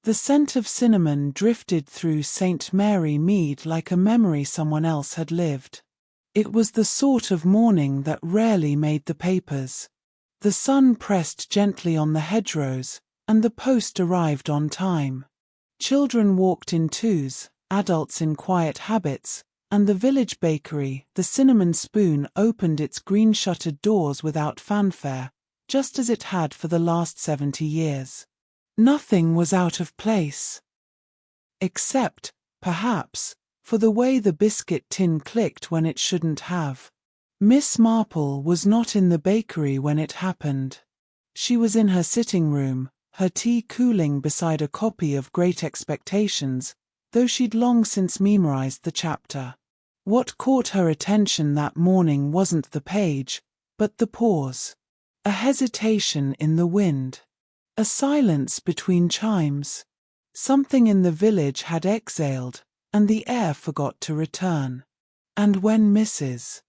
The scent of cinnamon drifted through St. Mary Mead like a memory someone else had lived. It was the sort of morning that rarely made the papers. The sun pressed gently on the hedgerows, and the post arrived on time. Children walked in twos, adults in quiet habits, and the village bakery, the Cinnamon Spoon, opened its green-shuttered doors without fanfare, just as it had for the last 70 years. Nothing was out of place. Except, perhaps, for the way the biscuit tin clicked when it shouldn't have. Miss Marple was not in the bakery when it happened. She was in her sitting room, her tea cooling beside a copy of Great Expectations, though she'd long since memorized the chapter. What caught her attention that morning wasn't the page, but the pause. A hesitation in the wind. A silence between chimes. Something in the village had exhaled, and the air forgot to return. And when Mrs.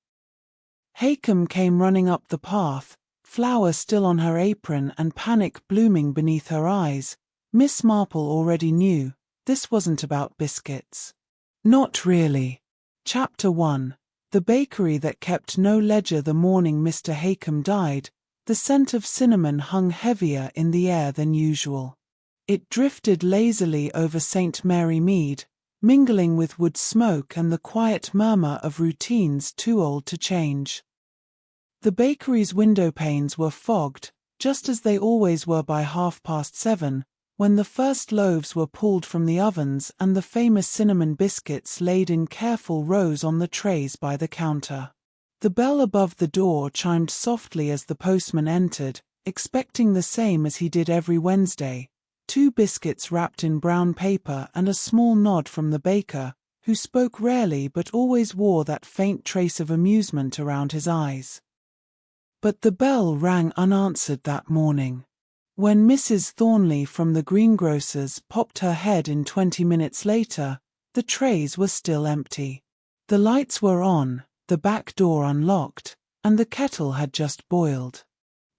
Haycombe came running up the path, flour still on her apron and panic blooming beneath her eyes, Miss Marple already knew, this wasn't about biscuits. Not really. Chapter 1. The bakery that kept no ledger the morning Mr. Haycombe died. The scent of cinnamon hung heavier in the air than usual. It drifted lazily over St. Mary Mead, mingling with wood smoke and the quiet murmur of routines too old to change. The bakery's window panes were fogged, just as they always were by 7:30, when the first loaves were pulled from the ovens and the famous cinnamon biscuits laid in careful rows on the trays by the counter. The bell above the door chimed softly as the postman entered, expecting the same as he did every Wednesday, 2 biscuits wrapped in brown paper and a small nod from the baker, who spoke rarely but always wore that faint trace of amusement around his eyes. But the bell rang unanswered that morning. When Mrs. Thornley from the greengrocer's popped her head in 20 minutes later, the trays were still empty. The lights were on, the back door unlocked, and the kettle had just boiled.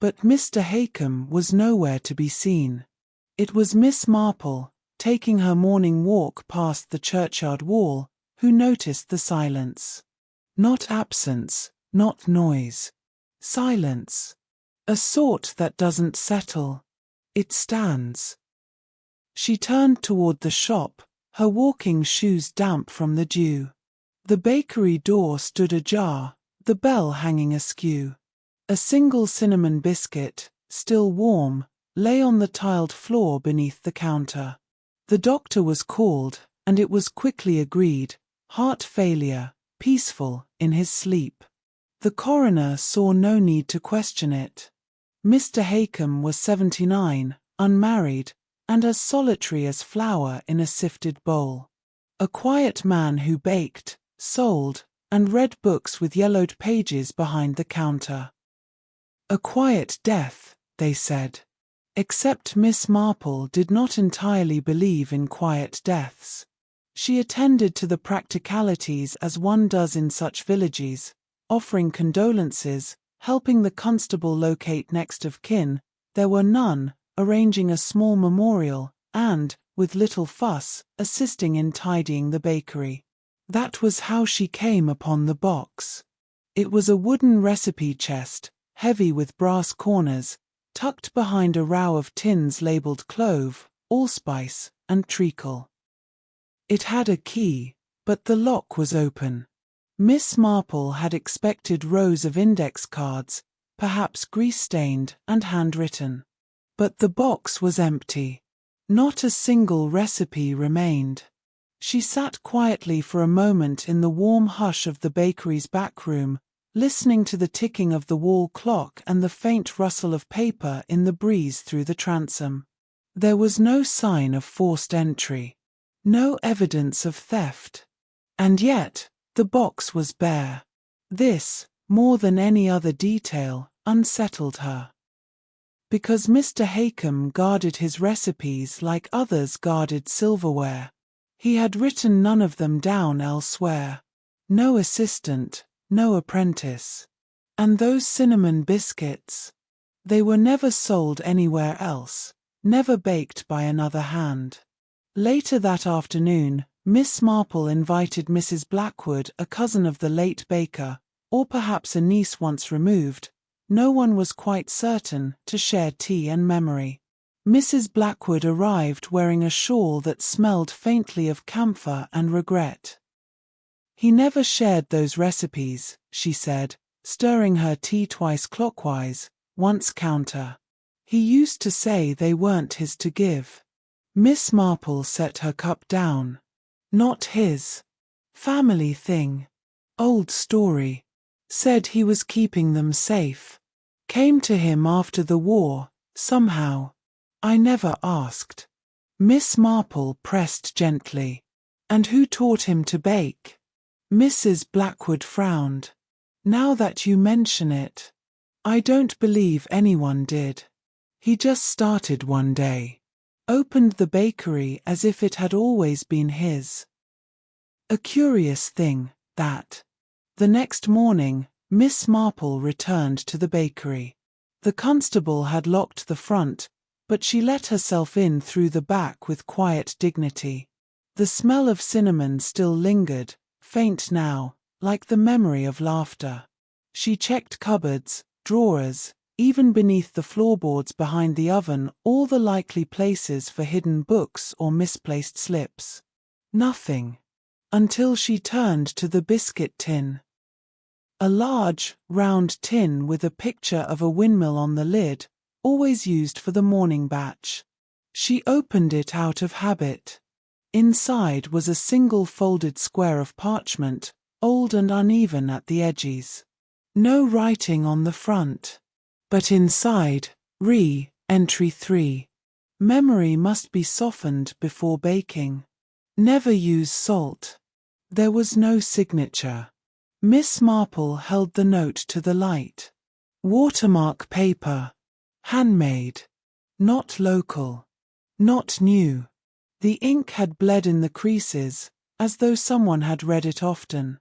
But Mr. Haycombe was nowhere to be seen. It was Miss Marple, taking her morning walk past the churchyard wall, who noticed the silence. Not absence, not noise. Silence. A sort that doesn't settle. It stands. She turned toward the shop, her walking shoes damp from the dew. The bakery door stood ajar, the bell hanging askew. A single cinnamon biscuit, still warm, lay on the tiled floor beneath the counter. The doctor was called, and it was quickly agreed, heart failure, peaceful, in his sleep. The coroner saw no need to question it. Mr. Haycombe was 79, unmarried, and as solitary as flour in a sifted bowl. A quiet man who baked, sold, and read books with yellowed pages behind the counter. A quiet death, they said. Except Miss Marple did not entirely believe in quiet deaths. She attended to the practicalities as one does in such villages, offering condolences, helping the constable locate next of kin, there were none, arranging a small memorial, and, with little fuss, assisting in tidying the bakery. That was how she came upon the box. It was a wooden recipe chest, heavy with brass corners, tucked behind a row of tins labelled clove, allspice, and treacle. It had a key, but the lock was open. Miss Marple had expected rows of index cards, perhaps grease-stained and handwritten. But the box was empty. Not a single recipe remained. She sat quietly for a moment in the warm hush of the bakery's back room, listening to the ticking of the wall clock and the faint rustle of paper in the breeze through the transom. There was no sign of forced entry. No evidence of theft. And yet, the box was bare. This, more than any other detail, unsettled her. Because Mr. Haycombe guarded his recipes like others guarded silverware. He had written none of them down elsewhere. No assistant, no apprentice. And those cinnamon biscuits? They were never sold anywhere else. never baked by another hand. Later that afternoon, Miss Marple invited Mrs. Blackwood, a cousin of the late baker, or perhaps a niece once removed, no one was quite certain, to share tea and memory. Mrs. Blackwood arrived wearing a shawl that smelled faintly of camphor and regret. "He never shared those recipes," she said, stirring her tea twice clockwise, once counter. "He used to say they weren't his to give." Miss Marple set her cup down. "Not his. Family thing. Old story. Said he was keeping them safe. Came to him after the war, somehow. I never asked." Miss Marple pressed gently. "And who taught him to bake?" Mrs. Blackwood frowned. "Now that you mention it, I don't believe anyone did. He just started one day. Opened the bakery as if it had always been his. A curious thing, that." The next morning, Miss Marple returned to the bakery. The constable had locked the front, but she let herself in through the back with quiet dignity. The smell of cinnamon still lingered, faint now, like the memory of laughter. She checked cupboards, drawers, even beneath the floorboards behind the oven, all the likely places for hidden books or misplaced slips. Nothing. Until she turned to the biscuit tin. A large, round tin with a picture of a windmill on the lid, always used for the morning batch. She opened it out of habit. Inside was a single folded square of parchment, old and uneven at the edges. No writing on the front. But inside, Entry 3. Memory must be softened before baking. Never use salt. There was no signature. Miss Marple held the note to the light. Watermark paper. Handmade. Not local. Not new. The ink had bled in the creases, as though someone had read it often.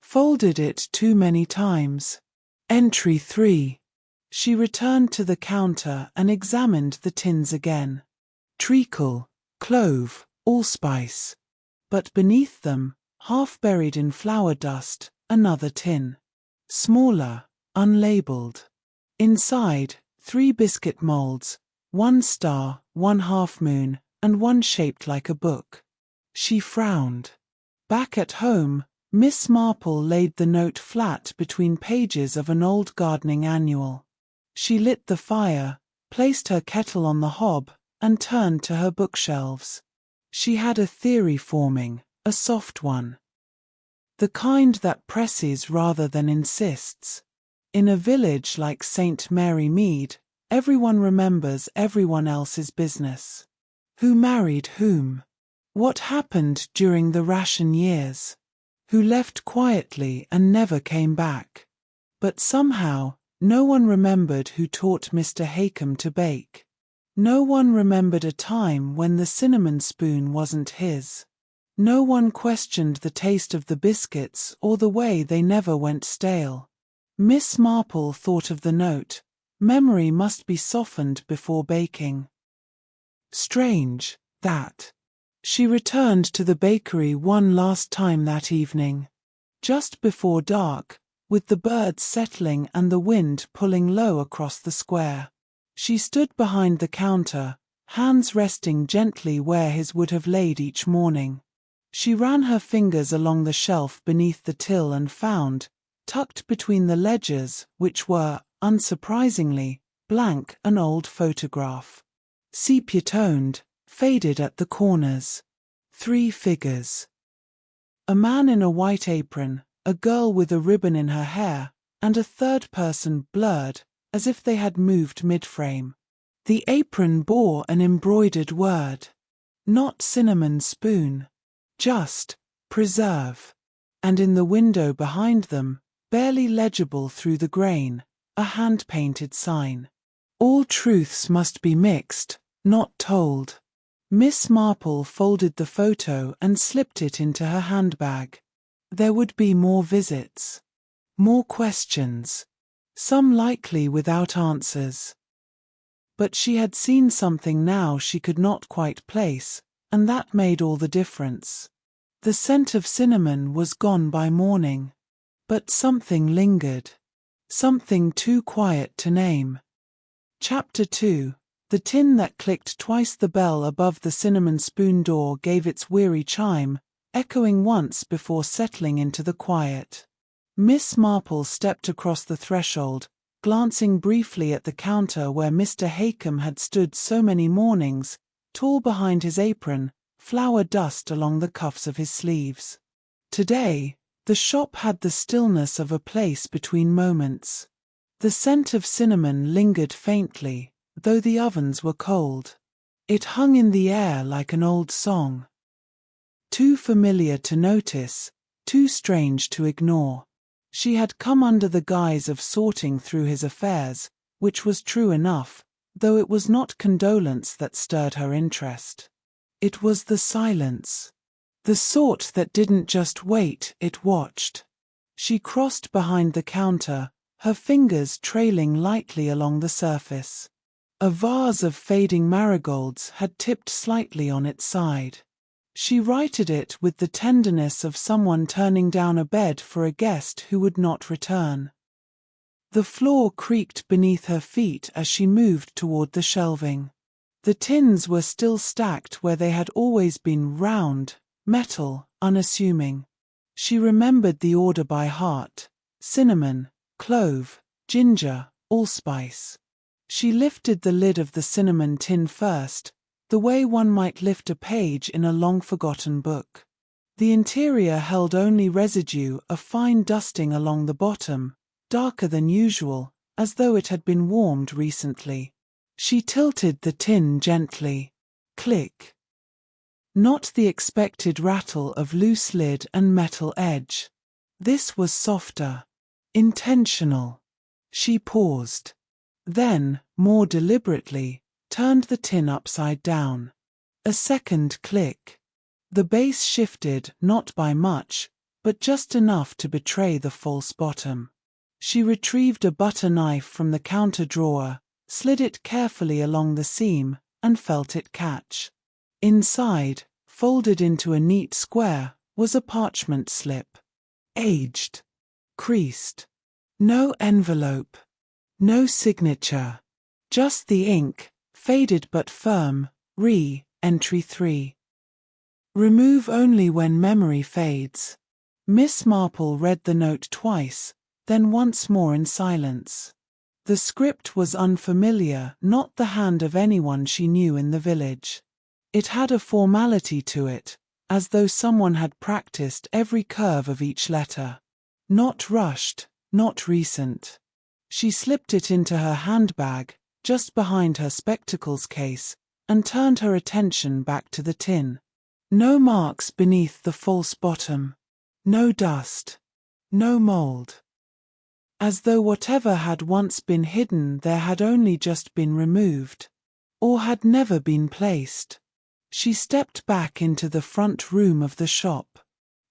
Folded it too many times. Entry 3. She returned to the counter and examined the tins again. Treacle, clove, allspice. But beneath them, half buried in flour dust, another tin. Smaller, unlabeled. Inside, 3 biscuit molds, 1 star, 1 half-moon, and 1 shaped like a book. She frowned. Back at home, Miss Marple laid the note flat between pages of an old gardening annual. She lit the fire, placed her kettle on the hob, and turned to her bookshelves. She had a theory forming, a soft one. The kind that presses rather than insists. In a village like St. Mary Mead, everyone remembers everyone else's business. Who married whom? What happened during the ration years? Who left quietly and never came back? But somehow, no one remembered who taught Mr. Haycombe to bake. No one remembered a time when the cinnamon spoon wasn't his. No one questioned the taste of the biscuits or the way they never went stale. Miss Marple thought of the note. Memory must be softened before baking. Strange, that. She returned to the bakery one last time that evening. Just before dark, with the birds settling and the wind pulling low across the square. She stood behind the counter, hands resting gently where his would have laid each morning. She ran her fingers along the shelf beneath the till and found, tucked between the ledgers, which were, unsurprisingly, blank, an old photograph. Sepia-toned, faded at the corners. 3 figures. A man in a white apron, a girl with a ribbon in her hair, and a third person blurred, as if they had moved mid-frame. The apron bore an embroidered word. Not cinnamon spoon. Just, preserve. And in the window behind them, barely legible through the grain, a hand-painted sign. All truths must be mixed, not told. Miss Marple folded the photo and slipped it into her handbag. There would be more visits. More questions. Some likely without answers. But she had seen something now she could not quite place, and that made all the difference. The scent of cinnamon was gone by morning. But something lingered. Something too quiet to name. Chapter 2. The tin that clicked twice. The bell above the cinnamon spoon door gave its weary chime, echoing once before settling into the quiet. Miss Marple stepped across the threshold, glancing briefly at the counter where Mr. Haycombe had stood so many mornings, tall behind his apron, flour dust along the cuffs of his sleeves. Today, the shop had the stillness of a place between moments. The scent of cinnamon lingered faintly, though the ovens were cold. It hung in the air like an old song. Too familiar to notice, too strange to ignore. She had come under the guise of sorting through his affairs, which was true enough, though it was not condolence that stirred her interest. It was the silence. The sort that didn't just wait, it watched. She crossed behind the counter, her fingers trailing lightly along the surface. A vase of fading marigolds had tipped slightly on its side. She righted it with the tenderness of someone turning down a bed for a guest who would not return. The floor creaked beneath her feet as she moved toward the shelving. The tins were still stacked where they had always been, round, metal, unassuming. She remembered the order by heart: cinnamon, clove, ginger, allspice. She lifted the lid of the cinnamon tin first, the way one might lift a page in a long-forgotten book. The interior held only residue, a fine dusting along the bottom, darker than usual, as though it had been warmed recently. She tilted the tin gently. Click. Not the expected rattle of loose lid and metal edge. This was softer. Intentional. She paused. Then, more deliberately, turned the tin upside down. A second click. The base shifted, not by much, but just enough to betray the false bottom. She retrieved a butter knife from the counter drawer, slid it carefully along the seam, and felt it catch. Inside, folded into a neat square, was a parchment slip. Aged. Creased. No envelope. No signature. Just the ink, faded but firm. Entry 3. Remove only when memory fades. Miss Marple read the note twice, then once more in silence. The script was unfamiliar, not the hand of anyone she knew in the village. It had a formality to it, as though someone had practiced every curve of each letter. Not rushed, not recent. She slipped it into her handbag, just behind her spectacles case, and turned her attention back to the tin. No marks beneath the false bottom. No dust. No mold. As though whatever had once been hidden there had only just been removed. Or had never been placed. She stepped back into the front room of the shop.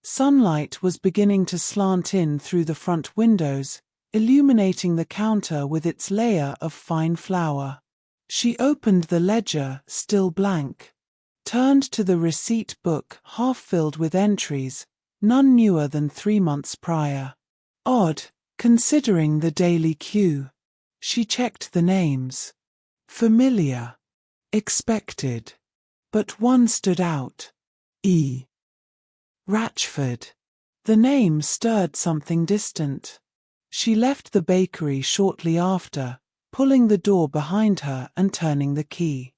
Sunlight was beginning to slant in through the front windows, illuminating the counter with its layer of fine flour. She opened the ledger, still blank. Turned to the receipt book, half filled with entries, none newer than 3 months prior. Odd, considering the daily queue. She checked the names. Familiar. Expected. But one stood out. E. Ratchford. The name stirred something distant. She left the bakery shortly after, pulling the door behind her and turning the key.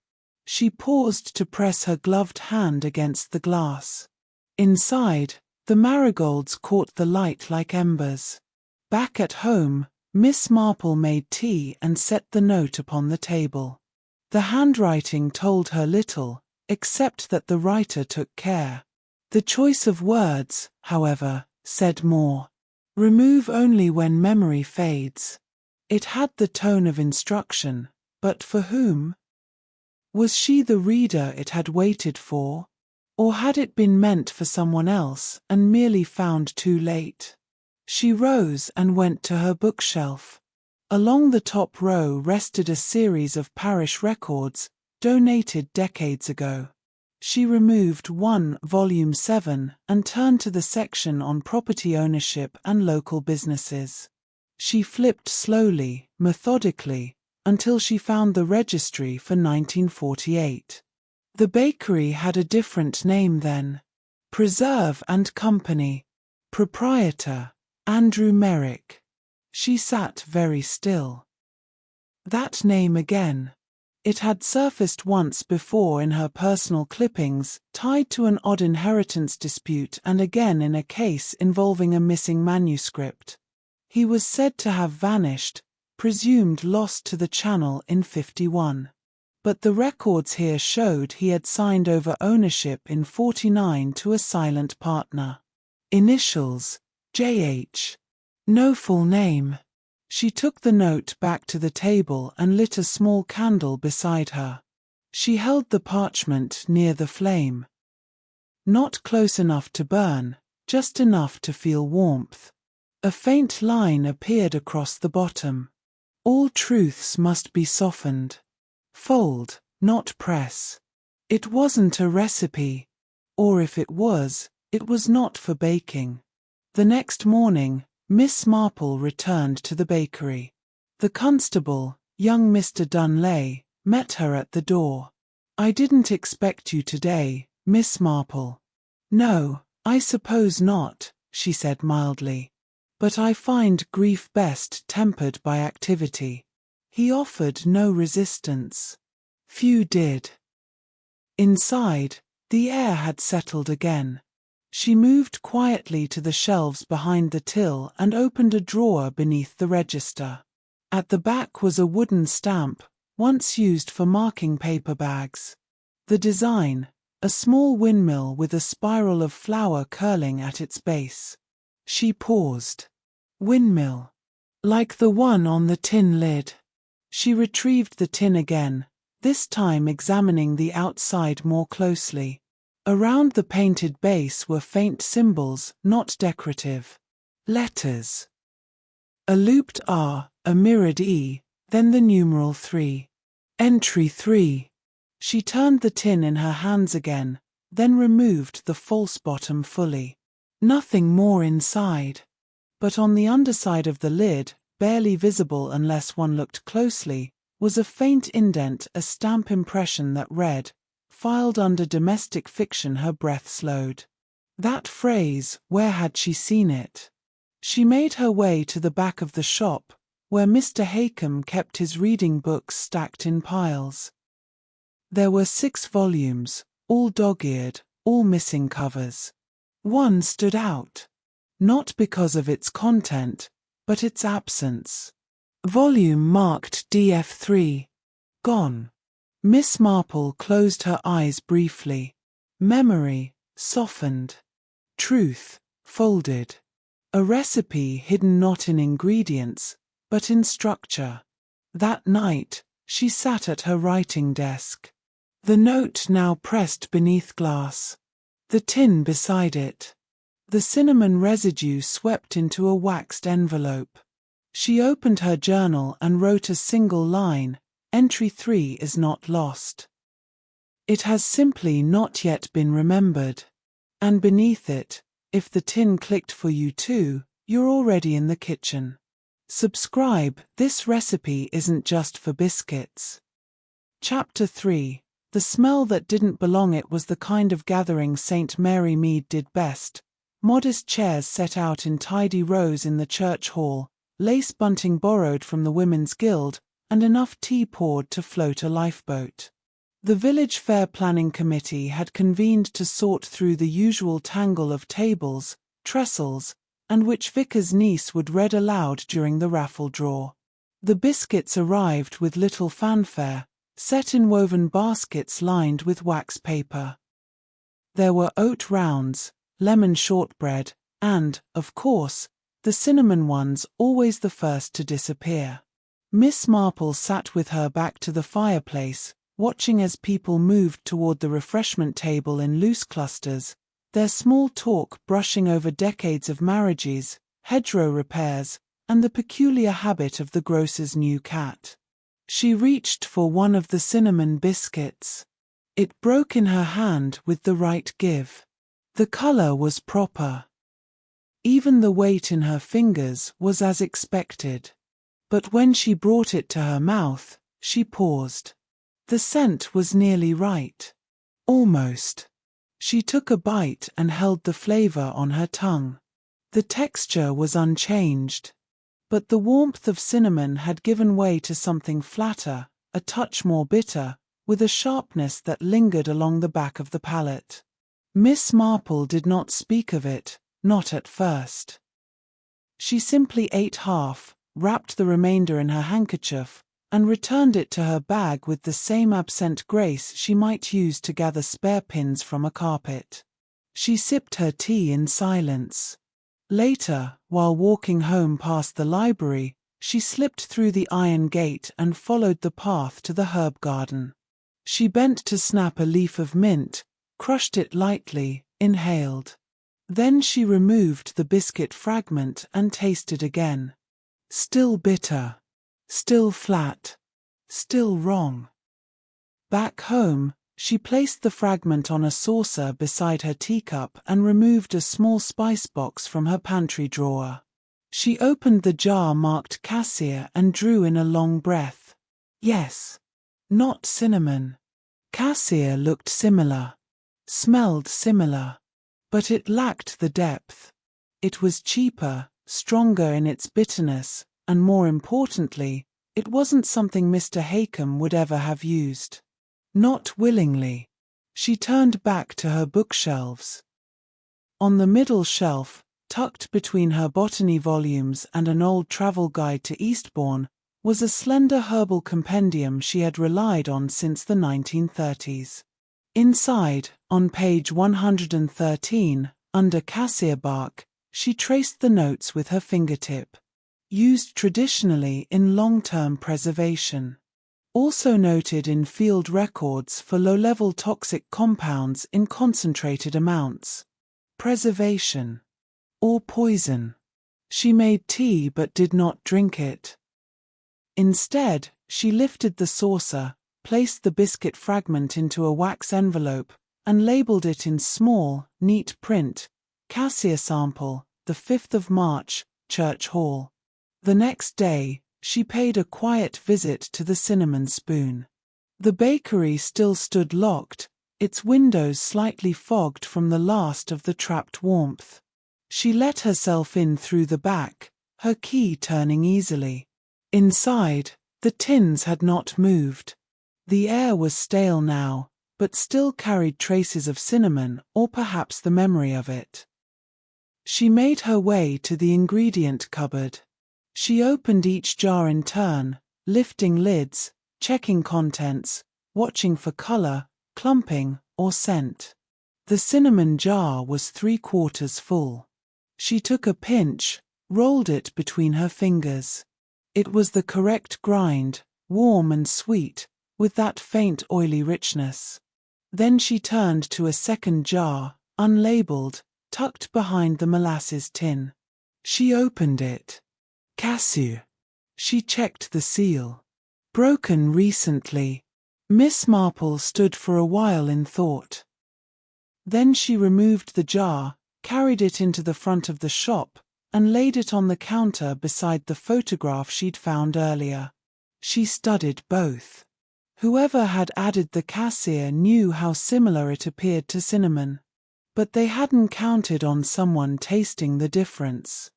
She paused to press her gloved hand against the glass. Inside, the marigolds caught the light like embers. Back at home, Miss Marple made tea and set the note upon the table. The handwriting told her little, except that the writer took care. The choice of words, however, said more. Remove only when memory fades. It had the tone of instruction, but for whom? Was she the reader it had waited for? Or had it been meant for someone else and merely found too late? She rose and went to her bookshelf. Along the top row rested a series of parish records, donated decades ago. She removed one, Volume 7, and turned to the section on property ownership and local businesses. She flipped slowly, methodically, until she found the registry for 1948. The bakery had a different name then. Preserve and Company. Proprietor, Andrew Merrick. She sat very still. That name again. It had surfaced once before in her personal clippings, tied to an odd inheritance dispute, and again in a case involving a missing manuscript. He was said to have vanished, presumed lost to the Channel in 51. But the records here showed he had signed over ownership in 49 to a silent partner. Initials, J.H. No full name. She took the note back to the table and lit a small candle beside her. She held the parchment near the flame. Not close enough to burn, just enough to feel warmth. A faint line appeared across the bottom. All truths must be softened. Fold, not press. It wasn't a recipe. Or if it was not for baking. The next morning, Miss Marple returned to the bakery. The constable, young Mr. Dunley, met her at the door. "I didn't expect you today, Miss Marple." "No, I suppose not," she said mildly. "But I find grief best tempered by activity." He offered no resistance. Few did. Inside, the air had settled again. She moved quietly to the shelves behind the till and opened a drawer beneath the register. At the back was a wooden stamp, once used for marking paper bags. The design, a small windmill with a spiral of flour curling at its base. She paused. Windmill. Like the one on the tin lid. She retrieved the tin again, this time examining the outside more closely. Around the painted base were faint symbols, not decorative. Letters. A looped R, a mirrored E, then the numeral 3. Entry 3. She turned the tin in her hands again, then removed the false bottom fully. Nothing more inside. But on the underside of the lid, barely visible unless one looked closely, was a faint indent, a stamp impression that read, "Filed under domestic fiction." Her breath slowed. That phrase, where had she seen it? She made her way to the back of the shop, where Mr. Haycombe kept his reading books stacked in piles. There were 6 volumes, all dog-eared, all missing covers. One stood out. Not because of its content, but its absence. Volume marked DF3. Gone. Miss Marple closed her eyes briefly. Memory, softened. Truth, folded. A recipe hidden not in ingredients, but in structure. That night, she sat at her writing desk. The note now pressed beneath glass. The tin beside it. The cinnamon residue swept into a waxed envelope. She opened her journal and wrote a single line. Entry 3 is not lost. It has simply not yet been remembered. And beneath it, if the tin clicked for you too, you're already in the kitchen. Subscribe, this recipe isn't just for biscuits. Chapter 3. The smell that didn't belong. It was the kind of gathering St. Mary Mead did best. Modest chairs set out in tidy rows in the church hall, lace bunting borrowed from the Women's Guild, and enough tea poured to float a lifeboat. The village fair planning committee had convened to sort through the usual tangle of tables, trestles, and which Vicar's niece would read aloud during the raffle draw. The biscuits arrived with little fanfare, set in woven baskets lined with wax paper. There were oat rounds, lemon shortbread, and, of course, the cinnamon ones, always the first to disappear. Miss Marple sat with her back to the fireplace, watching as people moved toward the refreshment table in loose clusters, their small talk brushing over decades of marriages, hedgerow repairs, and the peculiar habit of the grocer's new cat. She reached for one of the cinnamon biscuits. It broke in her hand with the right give. The color was proper. Even the weight in her fingers was as expected. But when she brought it to her mouth, she paused. The scent was nearly right. Almost. She took a bite and held the flavor on her tongue. The texture was unchanged. But the warmth of cinnamon had given way to something flatter, a touch more bitter, with a sharpness that lingered along the back of the palate. Miss Marple did not speak of it, not at first. She simply ate half, wrapped the remainder in her handkerchief, and returned it to her bag with the same absent grace she might use to gather spare pins from a carpet. She sipped her tea in silence. Later, while walking home past the library, she slipped through the iron gate and followed the path to the herb garden. She bent to snap a leaf of mint, crushed it lightly, inhaled. Then she removed the biscuit fragment and tasted again. Still bitter. Still flat. Still wrong. Back home, she placed the fragment on a saucer beside her teacup and removed a small spice box from her pantry drawer. She opened the jar marked cassia and drew in a long breath. Yes. Not cinnamon. Cassia looked similar. Smelled similar. But it lacked the depth. It was cheaper, stronger in its bitterness, and more importantly, it wasn't something Mr. Haycombe would ever have used. Not willingly. She turned back to her bookshelves. On the middle shelf, tucked between her botany volumes and an old travel guide to Eastbourne, was a slender herbal compendium she had relied on since the 1930s. Inside, on page 113, under cassia bark, she traced the notes with her fingertip. Used traditionally in long-term preservation. Also noted in field records for low-level toxic compounds in concentrated amounts. Preservation. Or poison. She made tea but did not drink it. Instead, she lifted the saucer, placed the biscuit fragment into a wax envelope, and labeled it in small, neat print, Cassia sample, the 5th of March, Church Hall. The next day, she paid a quiet visit to the Cinnamon Spoon. The bakery still stood locked, its windows slightly fogged from the last of the trapped warmth. She let herself in through the back, her key turning easily. Inside, the tins had not moved. The air was stale now, but still carried traces of cinnamon or perhaps the memory of it. She made her way to the ingredient cupboard. She opened each jar in turn, lifting lids, checking contents, watching for color, clumping, or scent. The cinnamon jar was 3/4 full. She took a pinch, rolled it between her fingers. It was the correct grind, warm and sweet, with that faint oily richness. Then she turned to a second jar, unlabeled, tucked behind the molasses tin. She opened it. Cassia. She checked the seal. Broken recently. Miss Marple stood for a while in thought. Then she removed the jar, carried it into the front of the shop, and laid it on the counter beside the photograph she'd found earlier. She studied both. Whoever had added the cassia knew how similar it appeared to cinnamon. But they hadn't counted on someone tasting the difference.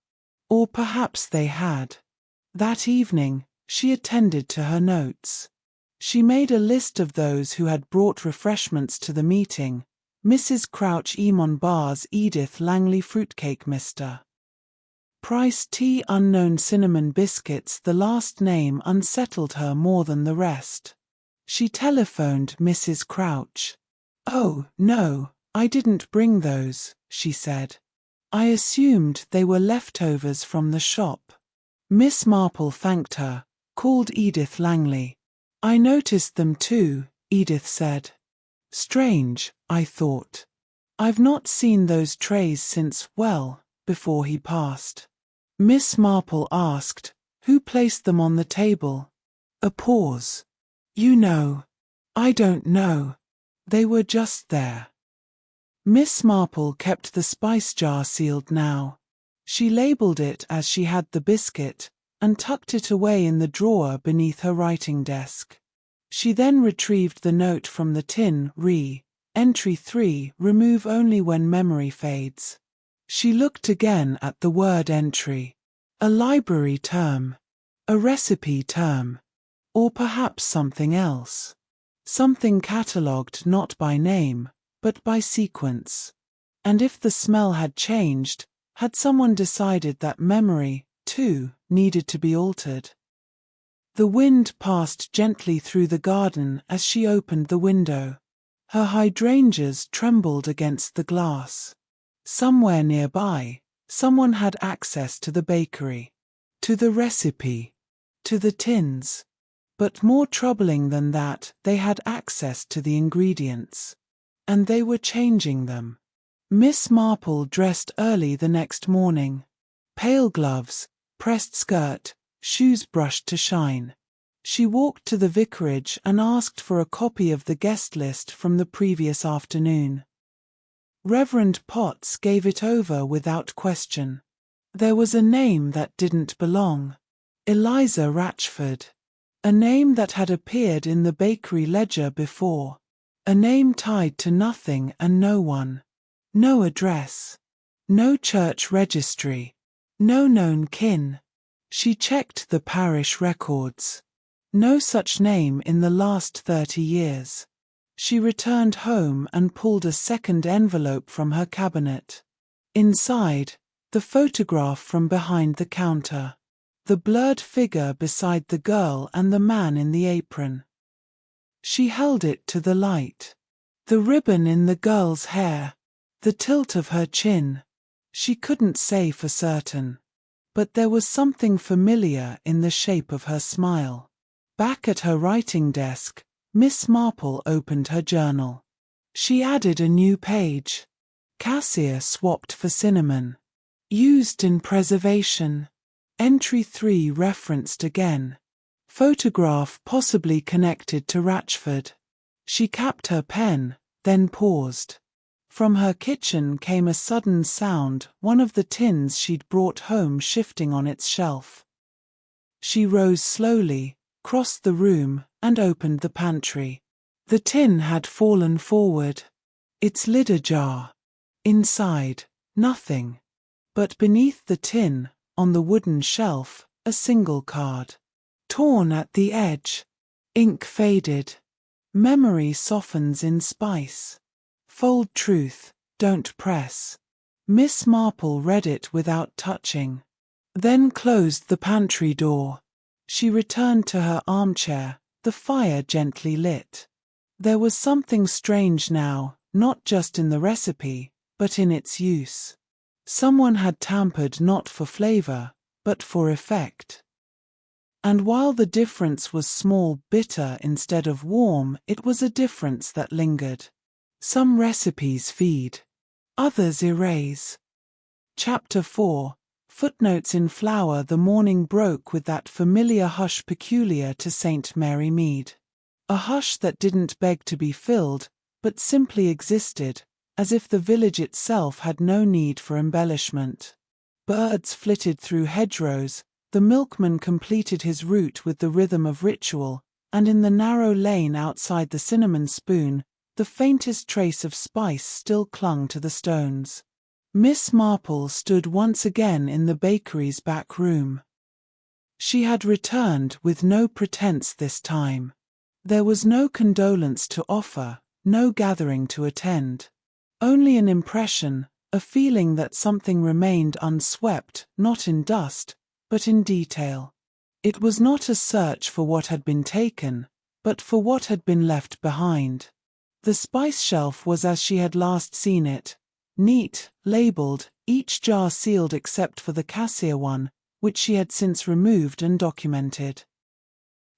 Or perhaps they had. That evening, she attended to her notes. She made a list of those who had brought refreshments to the meeting. Mrs. Crouch Emon Bars Edith Langley Fruitcake Mr. Price tea unknown cinnamon biscuits. The last name unsettled her more than the rest. She telephoned Mrs. Crouch. "Oh, no, I didn't bring those," she said. "I assumed they were leftovers from the shop." Miss Marple thanked her, called Edith Langley. "I noticed them too," Edith said. "Strange," I thought. "I've not seen those trays since, well, before he passed." Miss Marple asked. Who placed them on the table? A pause. You know. I don't know. They were just there. Miss Marple kept the spice jar sealed now. She labelled it as she had the biscuit, and tucked it away in the drawer beneath her writing desk. She then retrieved the note from the tin. Entry 3, remove only when memory fades. She looked again at the word entry. A library term. A recipe term. Or perhaps something else. Something catalogued not by name, but by sequence. And if the smell had changed, had someone decided that memory, too, needed to be altered? The wind passed gently through the garden as she opened the window. Her hydrangeas trembled against the glass. Somewhere nearby, someone had access to the bakery, to the recipe, to the tins. But more troubling than that, they had access to the ingredients. And they were changing them. Miss Marple dressed early the next morning. Pale gloves, pressed skirt, shoes brushed to shine. She walked to the vicarage and asked for a copy of the guest list from the previous afternoon. Reverend Potts gave it over without question. There was a name that didn't belong. Eliza Ratchford. A name that had appeared in the bakery ledger before. A name tied to nothing and no one. No address. No church registry. No known kin. She checked the parish records. No such name in the last 30 years. She returned home and pulled a second envelope from her cabinet. Inside, the photograph from behind the counter. The blurred figure beside the girl and the man in the apron. She held it to the light. The ribbon in the girl's hair. The tilt of her chin. She couldn't say for certain. But there was something familiar in the shape of her smile. Back at her writing desk, Miss Marple opened her journal. She added a new page. Cassia swapped for cinnamon. Used in preservation. Entry 3 referenced again. Photograph possibly connected to Ratchford. She capped her pen, then paused. From her kitchen came a sudden sound, one of the tins she'd brought home shifting on its shelf. She rose slowly, crossed the room, and opened the pantry. The tin had fallen forward. Its lid ajar. Inside, nothing. But beneath the tin, on the wooden shelf, a single card. Torn at the edge. Ink faded. Memory softens in spice. Fold truth, don't press. Miss Marple read it without touching. Then closed the pantry door. She returned to her armchair, the fire gently lit. There was something strange now, not just in the recipe, but in its use. Someone had tampered not for flavor, but for effect. And while the difference was small, bitter instead of warm, it was a difference that lingered. Some recipes feed. Others erase. Chapter 4. Footnotes in flower. The morning broke with that familiar hush peculiar to St. Mary Mead. A hush that didn't beg to be filled, but simply existed, as if the village itself had no need for embellishment. Birds flitted through hedgerows, the milkman completed his route with the rhythm of ritual, and in the narrow lane outside the cinnamon spoon, the faintest trace of spice still clung to the stones. Miss Marple stood once again in the bakery's back room. She had returned with no pretense this time. There was no condolence to offer, no gathering to attend. Only an impression, a feeling that something remained unswept, not in dust, but in detail. It was not a search for what had been taken, but for what had been left behind. The spice shelf was as she had last seen it, neat, labelled, each jar sealed except for the cassia one, which she had since removed and documented.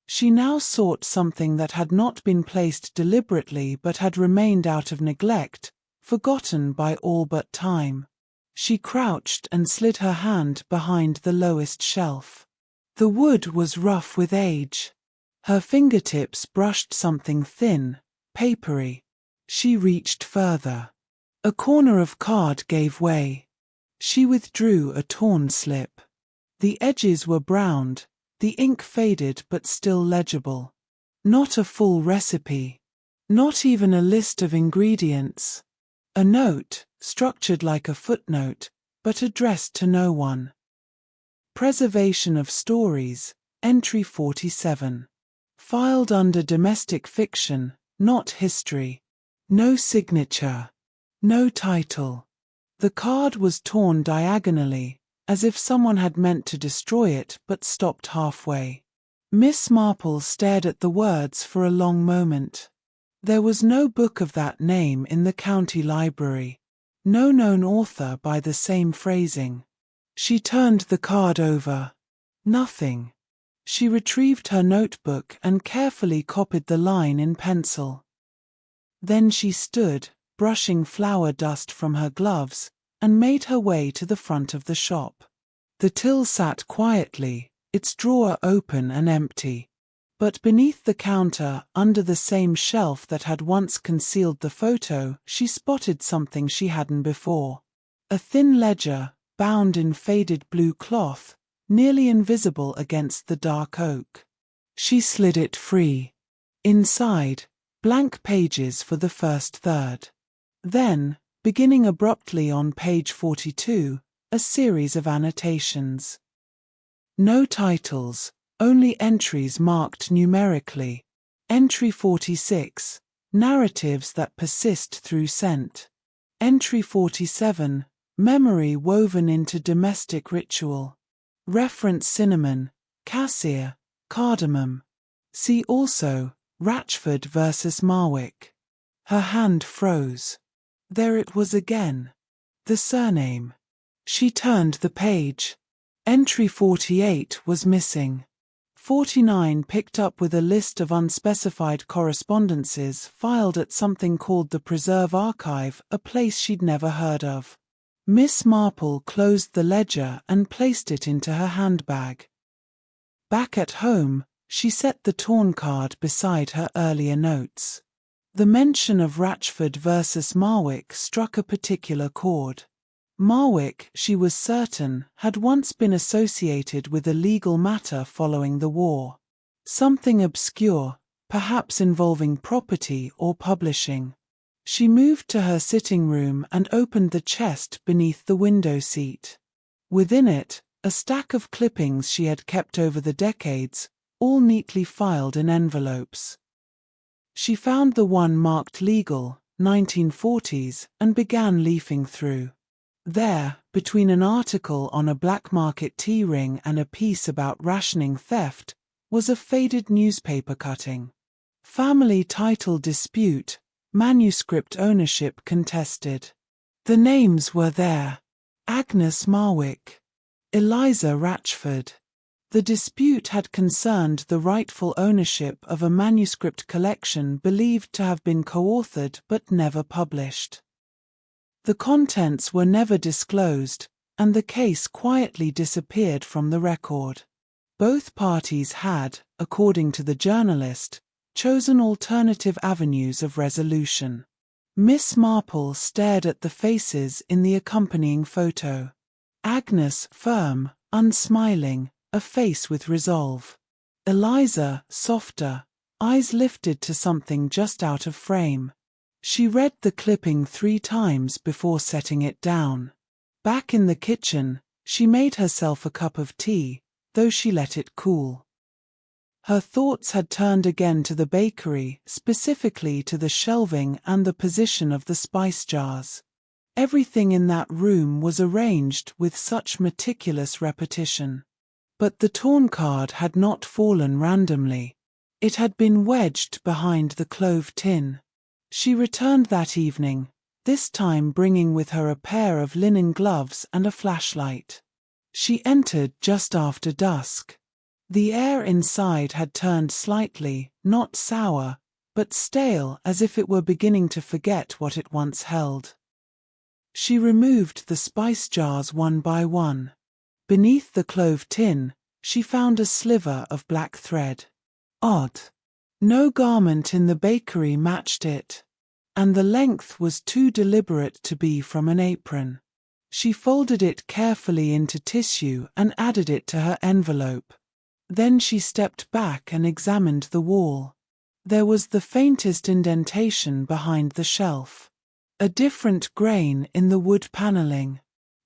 She now sought something that had not been placed deliberately but had remained out of neglect, forgotten by all but time. She crouched and slid her hand behind the lowest shelf. The wood was rough with age. Her fingertips brushed something thin, papery. She reached further. A corner of card gave way. She withdrew a torn slip. The edges were browned, the ink faded but still legible. Not a full recipe. Not even a list of ingredients. A note, structured like a footnote, but addressed to no one. Preservation of stories, entry 47. Filed under domestic fiction, not history. No signature. No title. The card was torn diagonally, as if someone had meant to destroy it but stopped halfway. Miss Marple stared at the words for a long moment. There was no book of that name in the county library. No known author by the same phrasing. She turned the card over. Nothing. She retrieved her notebook and carefully copied the line in pencil. Then she stood, brushing flour dust from her gloves, and made her way to the front of the shop. The till sat quietly, its drawer open and empty. But beneath the counter, under the same shelf that had once concealed the photo, she spotted something she hadn't before. A thin ledger, bound in faded blue cloth, nearly invisible against the dark oak. She slid it free. Inside, blank pages for the first third. Then, beginning abruptly on page 42, a series of annotations. No titles, only entries marked numerically. Entry 46, narratives that persist through scent. Entry 47, memory woven into domestic ritual. Reference cinnamon, cassia, cardamom. See also, Ratchford versus Marwick. Her hand froze. There it was again. The surname. She turned the page. Entry 48 was missing. 49 picked up with a list of unspecified correspondences filed at something called the Preserve Archive, a place she'd never heard of. Miss Marple closed the ledger and placed it into her handbag. Back at home, she set the torn card beside her earlier notes. The mention of Ratchford versus Marwick struck a particular chord. Marwick, she was certain, had once been associated with a legal matter following the war. Something obscure, perhaps involving property or publishing. She moved to her sitting room and opened the chest beneath the window seat. Within it, a stack of clippings she had kept over the decades, all neatly filed in envelopes. She found the one marked legal, 1940s, and began leafing through. There, between an article on a black market tea ring and a piece about rationing theft, was a faded newspaper cutting. Family title dispute, manuscript ownership contested. The names were there. Agnes Marwick. Eliza Ratchford. The dispute had concerned the rightful ownership of a manuscript collection believed to have been co-authored but never published. The contents were never disclosed, and the case quietly disappeared from the record. Both parties had, according to the journalist, chosen alternative avenues of resolution. Miss Marple stared at the faces in the accompanying photo. Agnes, firm, unsmiling, a face with resolve. Eliza, softer, eyes lifted to something just out of frame. She read the clipping 3 times before setting it down. Back in the kitchen, she made herself a cup of tea, though she let it cool. Her thoughts had turned again to the bakery, specifically to the shelving and the position of the spice jars. Everything in that room was arranged with such meticulous repetition. But the torn card had not fallen randomly. It had been wedged behind the clove tin. She returned that evening, this time bringing with her a pair of linen gloves and a flashlight. She entered just after dusk. The air inside had turned slightly, not sour, but stale, as if it were beginning to forget what it once held. She removed the spice jars one by one. Beneath the clove tin, she found a sliver of black thread. Odd. No garment in the bakery matched it. And the length was too deliberate to be from an apron. She folded it carefully into tissue and added it to her envelope. Then she stepped back and examined the wall. There was the faintest indentation behind the shelf. A different grain in the wood paneling.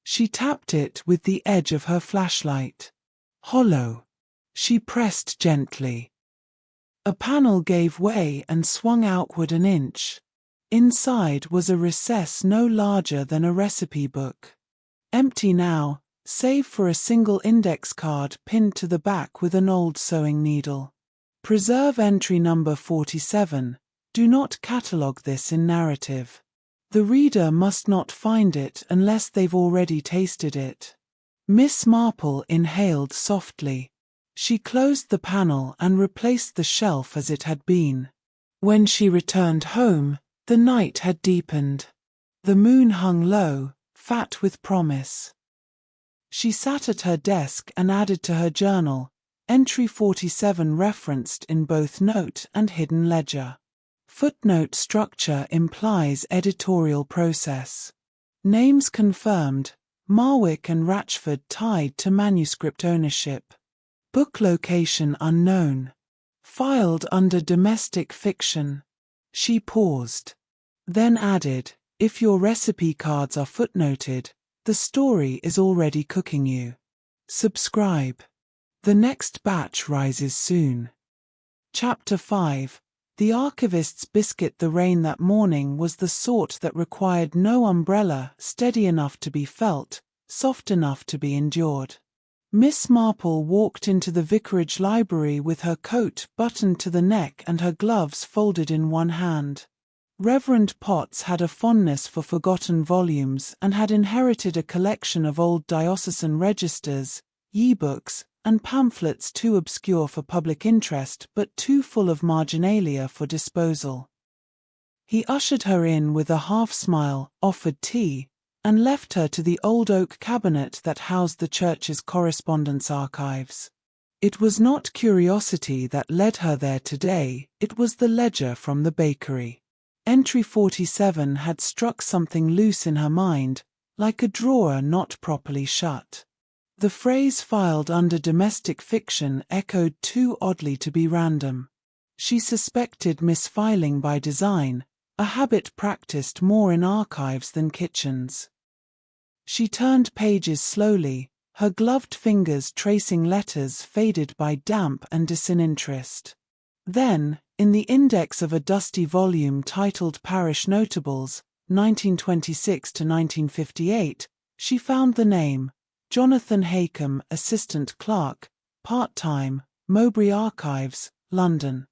She tapped it with the edge of her flashlight. Hollow. She pressed gently. A panel gave way and swung outward an inch. Inside was a recess no larger than a recipe book. Empty now, save for a single index card pinned to the back with an old sewing needle. Preserve entry number 47. Do not catalogue this in narrative. The reader must not find it unless they've already tasted it. Miss Marple inhaled softly. She closed the panel and replaced the shelf as it had been. When she returned home, the night had deepened. The moon hung low, fat with promise. She sat at her desk and added to her journal, entry 47 referenced in both note and hidden ledger. Footnote structure implies editorial process. Names confirmed, Marwick and Ratchford tied to manuscript ownership. Book location unknown. Filed under domestic fiction. She paused. Then added, if your recipe cards are footnoted, the story is already cooking you. Subscribe. The next batch rises soon. Chapter 5. The archivist's biscuit. The rain that morning was the sort that required no umbrella, steady enough to be felt, soft enough to be endured. Miss Marple walked into the vicarage library with her coat buttoned to the neck and her gloves folded in one hand. Reverend Potts had a fondness for forgotten volumes and had inherited a collection of old diocesan registers, ye-books, and pamphlets too obscure for public interest but too full of marginalia for disposal. He ushered her in with a half-smile, offered tea, and left her to the old oak cabinet that housed the church's correspondence archives. It was not curiosity that led her there today, it was the ledger from the bakery. Entry 47 had struck something loose in her mind, like a drawer not properly shut. The phrase filed under domestic fiction echoed too oddly to be random. She suspected misfiling by design, a habit practiced more in archives than kitchens. She turned pages slowly, her gloved fingers tracing letters faded by damp and disinterest. Then, in the index of a dusty volume titled Parish Notables, 1926 to 1958, she found the name, Jonathan Haycombe, Assistant Clerk, Part-Time, Mowbray Archives, London.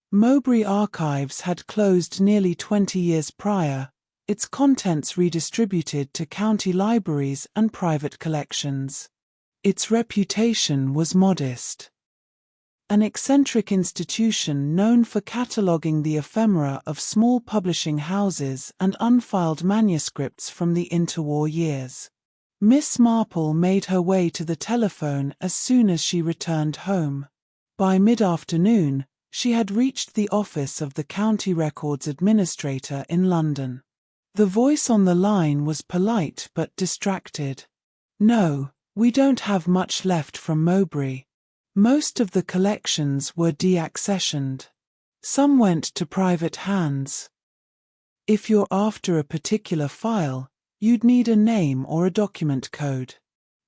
Mowbray Archives had closed nearly 20 years prior, its contents redistributed to county libraries and private collections. Its reputation was modest. An eccentric institution known for cataloguing the ephemera of small publishing houses and unfiled manuscripts from the interwar years. Miss Marple made her way to the telephone as soon as she returned home. By mid-afternoon, she had reached the office of the County Records Administrator in London. The voice on the line was polite but distracted. "No, we don't have much left from Mowbray. Most of the collections were deaccessioned. Some went to private hands. If you're after a particular file, you'd need a name or a document code."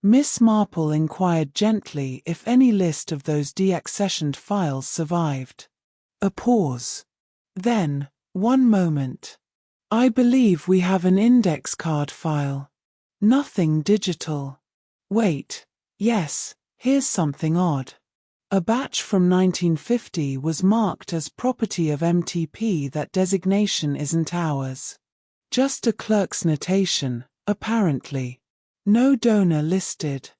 Miss Marple inquired gently if any list of those deaccessioned files survived. A pause. Then, "One moment. I believe we have an index card file. Nothing digital. Wait, yes, here's something odd. A batch from 1950 was marked as property of MTP. That designation isn't ours. Just a clerk's notation, apparently. No donor listed."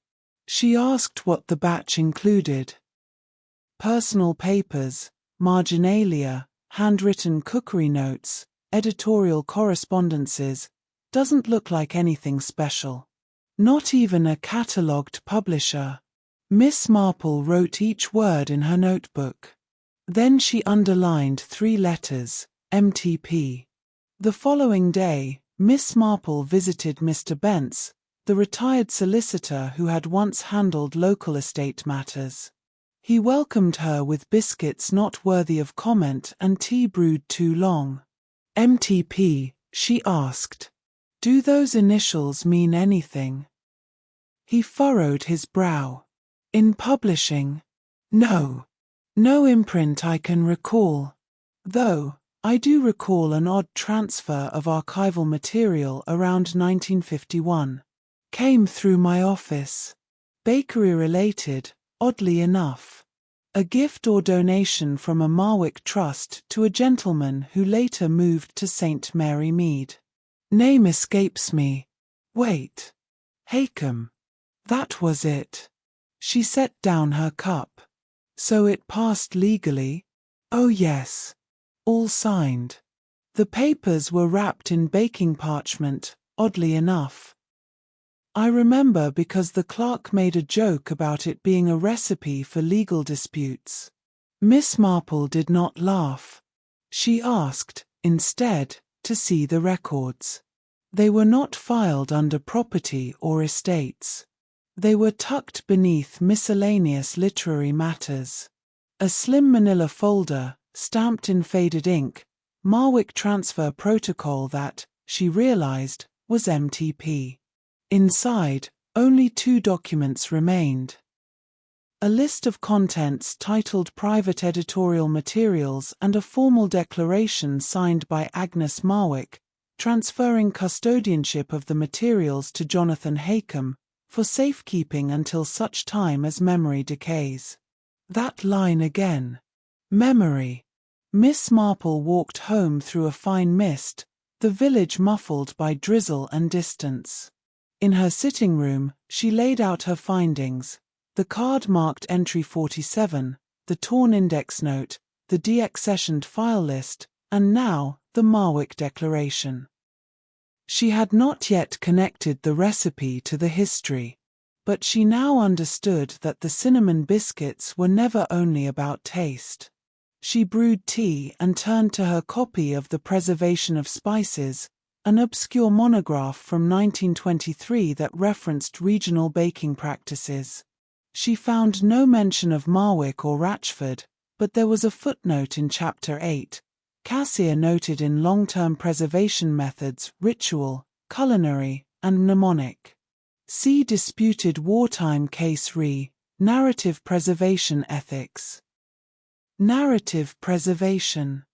She asked what the batch included. Personal papers, marginalia, handwritten cookery notes, editorial correspondences, Doesn't look like anything special. Not even a catalogued publisher. Miss Marple wrote each word in her notebook. Then she underlined 3 letters, MTP. The following day, Miss Marple visited Mr. Bence, the retired solicitor who had once handled local estate matters. He welcomed her with biscuits not worthy of comment and tea brewed too long. MTP, she asked. Do those initials mean anything? He furrowed his brow. In publishing? No. No imprint I can recall. Though, I do recall an odd transfer of archival material around 1951. Came through my office. Bakery related, oddly enough. A gift or donation from a Marwick trust to a gentleman who later moved to St. Mary Mead. Name escapes me. Wait. Haycombe. That was it. She set down her cup. So it passed legally? Oh yes. All signed. The papers were wrapped in baking parchment, oddly enough. I remember because the clerk made a joke about it being a recipe for legal disputes. Miss Marple did not laugh. She asked, instead, to see the records. They were not filed under property or estates. They were tucked beneath miscellaneous literary matters. A slim manila folder, stamped in faded ink, Marwick Transfer Protocol that, she realized, was MTP. Inside, only 2 documents remained. A list of contents titled Private Editorial Materials and a formal declaration signed by Agnes Marwick, transferring custodianship of the materials to Jonathan Haycombe, for safekeeping until such time as memory decays. That line again. Memory. Miss Marple walked home through a fine mist, the village muffled by drizzle and distance. In her sitting room, she laid out her findings, the card marked Entry 47, the torn index note, the deaccessioned file list, and now, the Marwick Declaration. She had not yet connected the recipe to the history, but she now understood that the cinnamon biscuits were never only about taste. She brewed tea and turned to her copy of The Preservation of Spices, an obscure monograph from 1923 that referenced regional baking practices. She found no mention of Marwick or Ratchford, but there was a footnote in Chapter 8, cassia noted in long-term preservation methods, ritual, culinary, and mnemonic. See disputed wartime case re, narrative preservation ethics. Narrative preservation.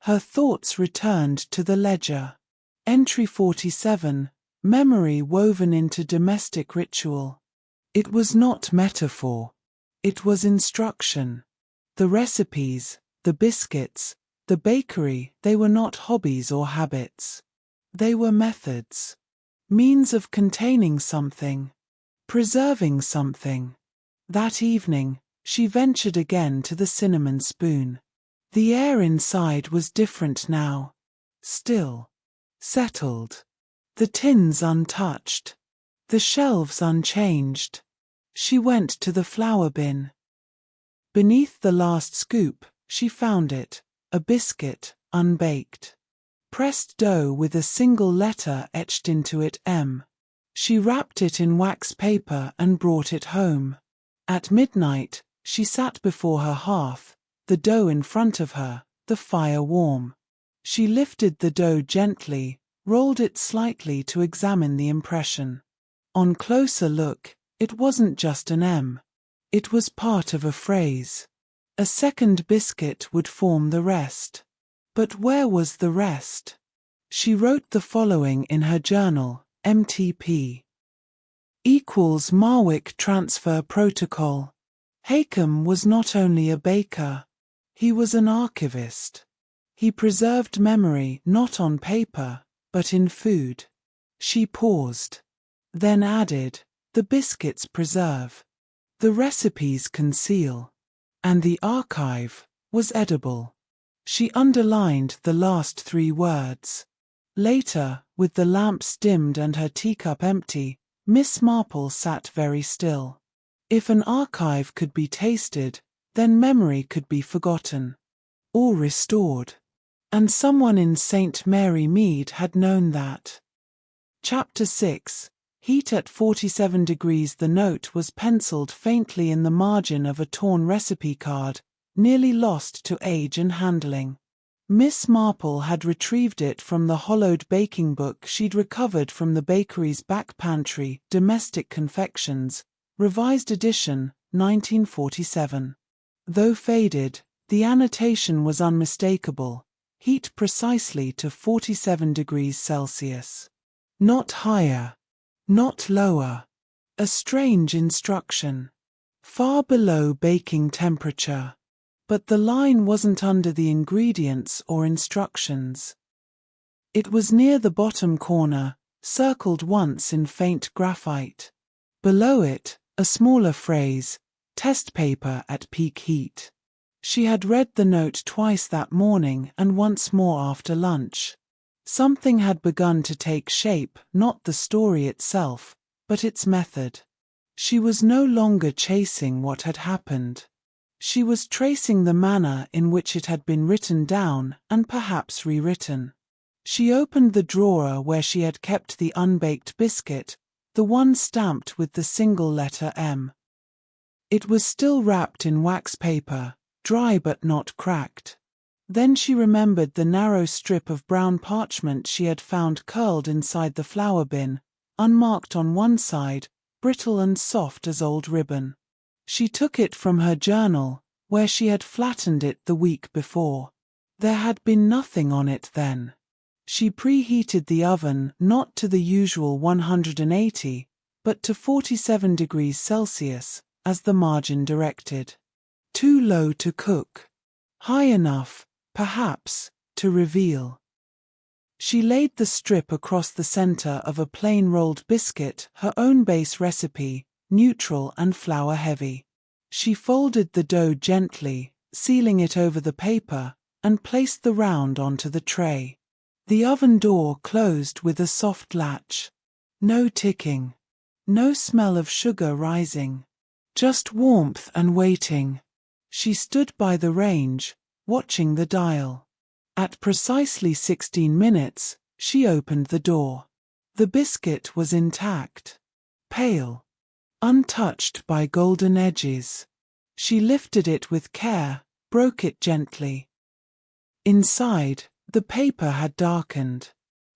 Her thoughts returned to the ledger. Entry 47, memory woven into domestic ritual. It was not metaphor. It was instruction. The recipes, the biscuits, the bakery, they were not hobbies or habits. They were methods. Means of containing something. Preserving something. That evening, she ventured again to the cinnamon spoon. The air inside was different now. Still. Settled. The tins untouched. The shelves unchanged. She went to the flour bin. Beneath the last scoop, she found it, a biscuit, unbaked. Pressed dough with a single letter etched into it M. She wrapped it in wax paper and brought it home. At midnight, she sat before her hearth, the dough in front of her, the fire warm. She lifted the dough gently, rolled it slightly to examine the impression. On closer look, it wasn't just an M. It was part of a phrase. A second biscuit would form the rest. But where was the rest? She wrote the following in her journal, MTP. Equals Marwick Transfer Protocol. Haycombe was not only a baker. He was an archivist. He preserved memory not on paper, but in food. She paused. Then added, the biscuits preserve. The recipes conceal. And the archive was edible. She underlined the last 3 words. Later, with the lamps dimmed and her teacup empty, Miss Marple sat very still. If an archive could be tasted, then memory could be forgotten. Or restored. And someone in St. Mary Mead had known that. Chapter 6. Heat at 47 degrees. The note was penciled faintly in the margin of a torn recipe card, nearly lost to age and handling. Miss Marple had retrieved it from the hollowed baking book she'd recovered from the bakery's back pantry. Domestic Confections, Revised Edition, 1947. Though faded, the annotation was unmistakable. Heat precisely to 47 degrees Celsius. Not higher. Not lower. A strange instruction. Far below baking temperature. But the line wasn't under the ingredients or instructions. It was near the bottom corner, circled once in faint graphite. Below it, a smaller phrase, test paper at peak heat. She had read the note twice that morning and once more after lunch. Something had begun to take shape, not the story itself, but its method. She was no longer chasing what had happened. She was tracing the manner in which it had been written down and perhaps rewritten. She opened the drawer where she had kept the unbaked biscuit, the one stamped with the single letter M. It was still wrapped in wax paper, dry but not cracked. Then she remembered the narrow strip of brown parchment she had found curled inside the flour bin, unmarked on one side, brittle and soft as old ribbon. She took it from her journal, where she had flattened it the week before. There had been nothing on it then. She preheated the oven not to the usual 180, but to 47 degrees Celsius, as the margin directed. Too low to cook. High enough, perhaps, to reveal. She laid the strip across the center of a plain rolled biscuit, her own base recipe, neutral and flour heavy. She folded the dough gently, sealing it over the paper, and placed the round onto the tray. The oven door closed with a soft latch. No ticking. No smell of sugar rising. Just warmth and waiting. She stood by the range, watching the dial. At precisely 16 minutes, she opened the door. The biscuit was intact. Pale. Untouched by golden edges. She lifted it with care, broke it gently. Inside, the paper had darkened.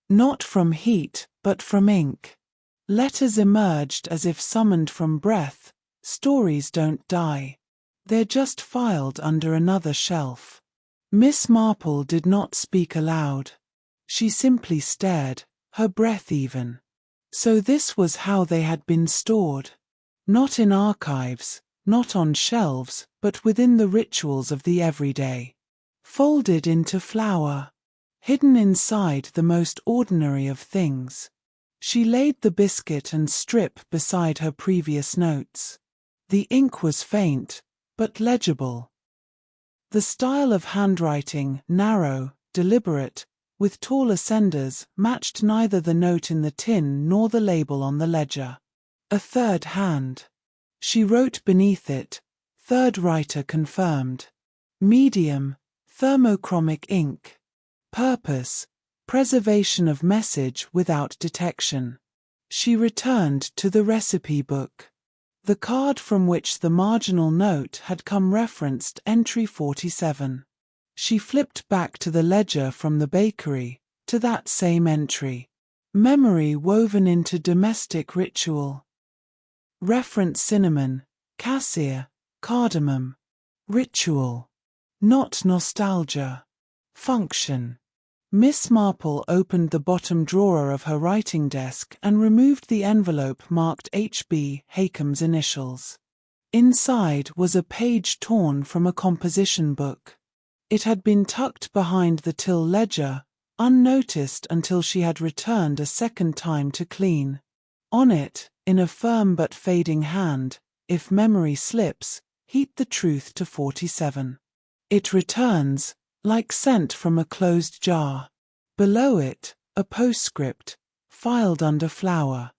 Not from heat, but from ink. Letters emerged as if summoned from breath. Stories don't die. They're just filed under another shelf. Miss Marple did not speak aloud. She simply stared, her breath even. So this was how they had been stored. Not in archives, not on shelves, but within the rituals of the everyday. Folded into flour. Hidden inside the most ordinary of things. She laid the biscuit and strip beside her previous notes. The ink was faint, but legible. The style of handwriting, narrow, deliberate, with tall ascenders, matched neither the note in the tin nor the label on the ledger. A third hand. She wrote beneath it, third writer confirmed. Medium, thermochromic ink. Purpose, preservation of message without detection. She returned to the recipe book. The card from which the marginal note had come referenced entry 47. She flipped back to the ledger from the bakery, to that same entry. Memory woven into domestic ritual. Reference cinnamon, cassia, cardamom. Ritual. Not nostalgia. Function. Miss Marple opened the bottom drawer of her writing desk and removed the envelope marked H.B. Hakeham's initials. Inside was a page torn from a composition book. It had been tucked behind the till ledger, unnoticed until she had returned a second time to clean. On it, in a firm but fading hand, if memory slips, heat the truth to 47. It returns, like scent from a closed jar. Below it, A postscript, filed under flower.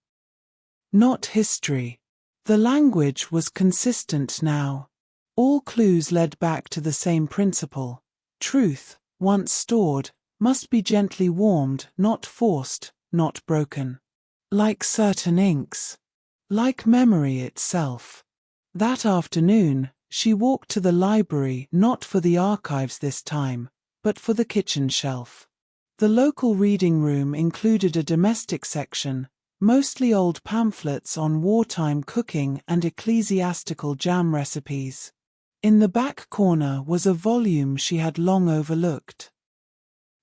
Not history. The language was consistent now. All clues led back to the same principle. Truth, once stored, must be gently warmed, not forced, not broken. Like certain inks. Like memory itself. That afternoon, she walked to the library, not for the archives this time, but for the kitchen shelf. The local reading room included a domestic section, mostly old pamphlets on wartime cooking and ecclesiastical jam recipes. In the back corner was a volume she had long overlooked.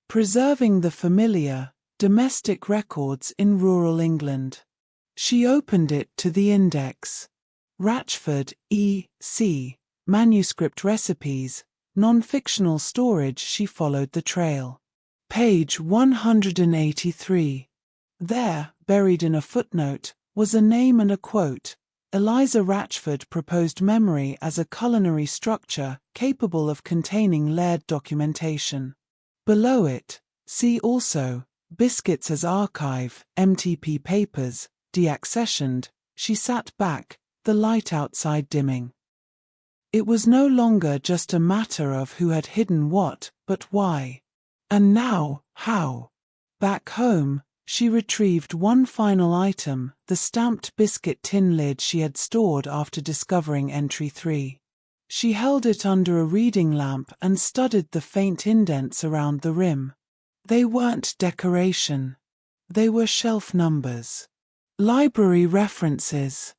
Preserving the Familiar, Domestic Records in Rural England. She opened it to the index. Ratchford, E.C., Manuscript Recipes, Non-fictional storage. She followed the trail. Page 183. There, buried in a footnote, was a name and a quote. Eliza Ratchford proposed memory as a culinary structure capable of containing layered documentation. Below it, see also, Biscuits as archive, MTP papers, deaccessioned. She sat back, the light outside dimming. It was no longer just a matter of who had hidden what, but why. And now, how? Back home, she retrieved one final item, the stamped biscuit tin lid she had stored after discovering entry 3. She held it under a reading lamp and studied the faint indents around the rim. They weren't decoration. They were shelf numbers. Library references.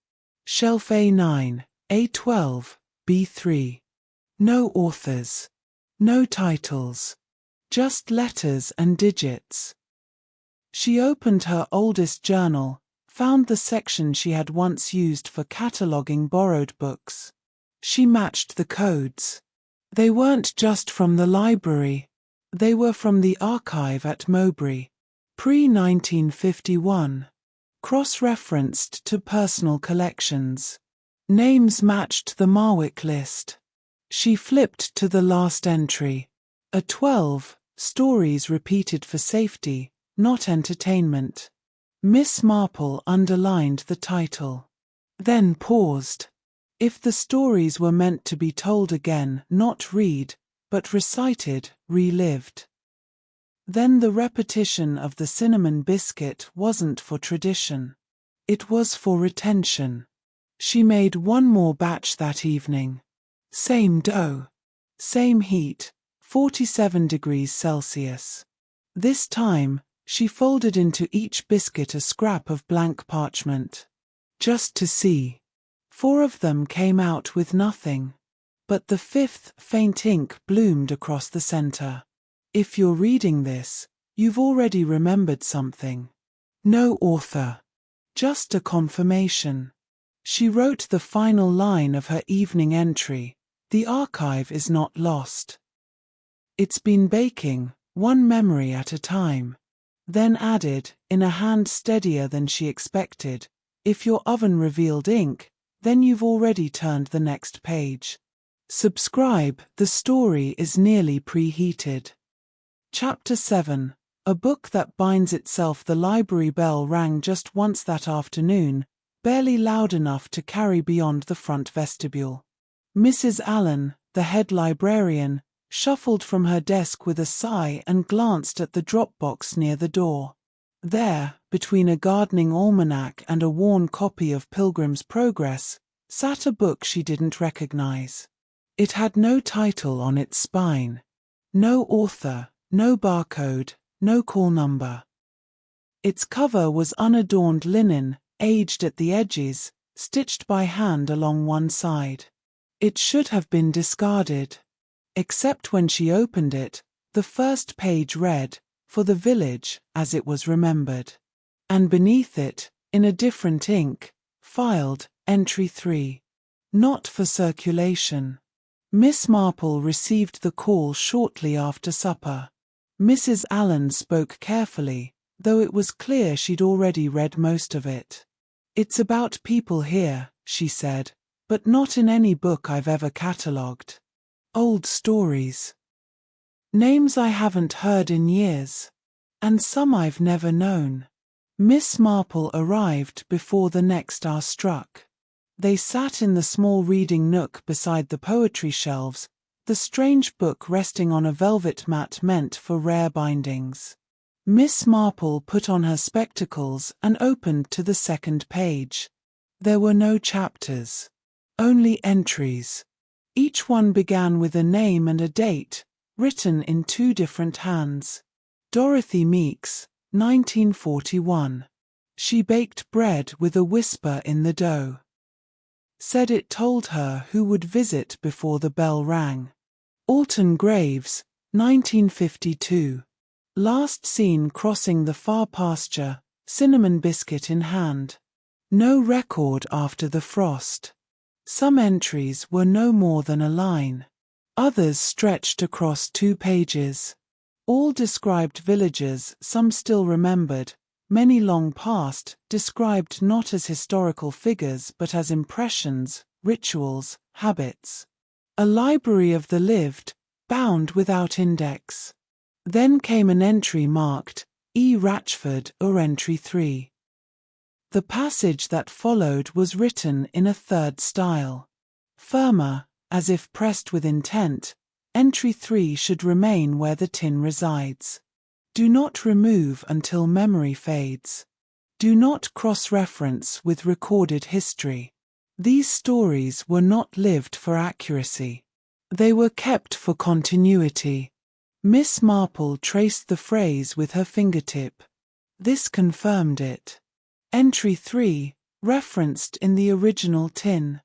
Shelf A9, A12, B3. No authors. No titles. Just letters and digits. She opened her oldest journal, found the section she had once used for cataloguing borrowed books. She matched the codes. They weren't just from the library. They were from the archive at Mowbray. Pre-1951. Cross-referenced to personal collections. Names matched the Marwick list. She flipped to the last entry. A 12, stories repeated for safety, not entertainment. Miss Marple underlined the title. Then paused. If the stories were meant to be told again, not read, but recited, relived. Then the repetition of the cinnamon biscuit wasn't for tradition. It was for retention. She made one more batch that evening. Same dough. Same heat, 47 degrees Celsius. This time, she folded into each biscuit a scrap of blank parchment. Just to see. 4 of them came out with nothing. But the 5th, faint ink bloomed across the center. If you're reading this, you've already remembered something. No author. Just a confirmation. She wrote the final line of her evening entry. The archive is not lost. It's been baking, one memory at a time. Then added, in a hand steadier than she expected, if your oven revealed ink, then you've already turned the next page. Subscribe, the story is nearly preheated. Chapter 7. A book that binds itself. The library bell rang just once that afternoon, barely loud enough to carry beyond the front vestibule. Mrs. Allen, the head librarian, shuffled from her desk with a sigh and glanced at the drop box near the door. There, between a gardening almanac and a worn copy of Pilgrim's Progress, sat a book she didn't recognize. It had no title on its spine. No author, no barcode, no call number. Its cover was unadorned linen, aged at the edges, stitched by hand along one side. It should have been discarded. Except when she opened it, the first page read, "For the Village, as it was remembered." And beneath it, in a different ink, filed, entry 3. Not for circulation. Miss Marple received the call shortly after supper. Mrs. Allen spoke carefully, though it was clear she'd already read most of it. "It's about people here," she said, "but not in any book I've ever catalogued. Old stories. Names I haven't heard in years. And some I've never known. Miss Marple arrived before the next hour struck. They sat in the small reading nook beside the poetry shelves, the strange book resting on a velvet mat meant for rare bindings. Miss Marple put on her spectacles and opened to the second page. There were no chapters. Only entries. Each one began with a name and a date, written in two different hands. Dorothy Meeks, 1941. She baked bread with a whisper in the dough. Said it told her who would visit before the bell rang. Alton Graves, 1952. Last seen crossing the far pasture, cinnamon biscuit in hand. No record after the frost. Some entries were no more than a line. Others stretched across 2 pages. All described villages some still remembered, many long past, described not as historical figures but as impressions, rituals, habits. A library of the lived, bound without index. Then came an entry marked, E. Ratchford or Entry 3. The passage that followed was written in a third style. Firmer, as if pressed with intent, Entry 3 should remain where the tin resides. Do not remove until memory fades. Do not cross-reference with recorded history. These stories were not lived for accuracy. They were kept for continuity. Miss Marple traced the phrase with her fingertip. This confirmed it. Entry 3, referenced in the original tin.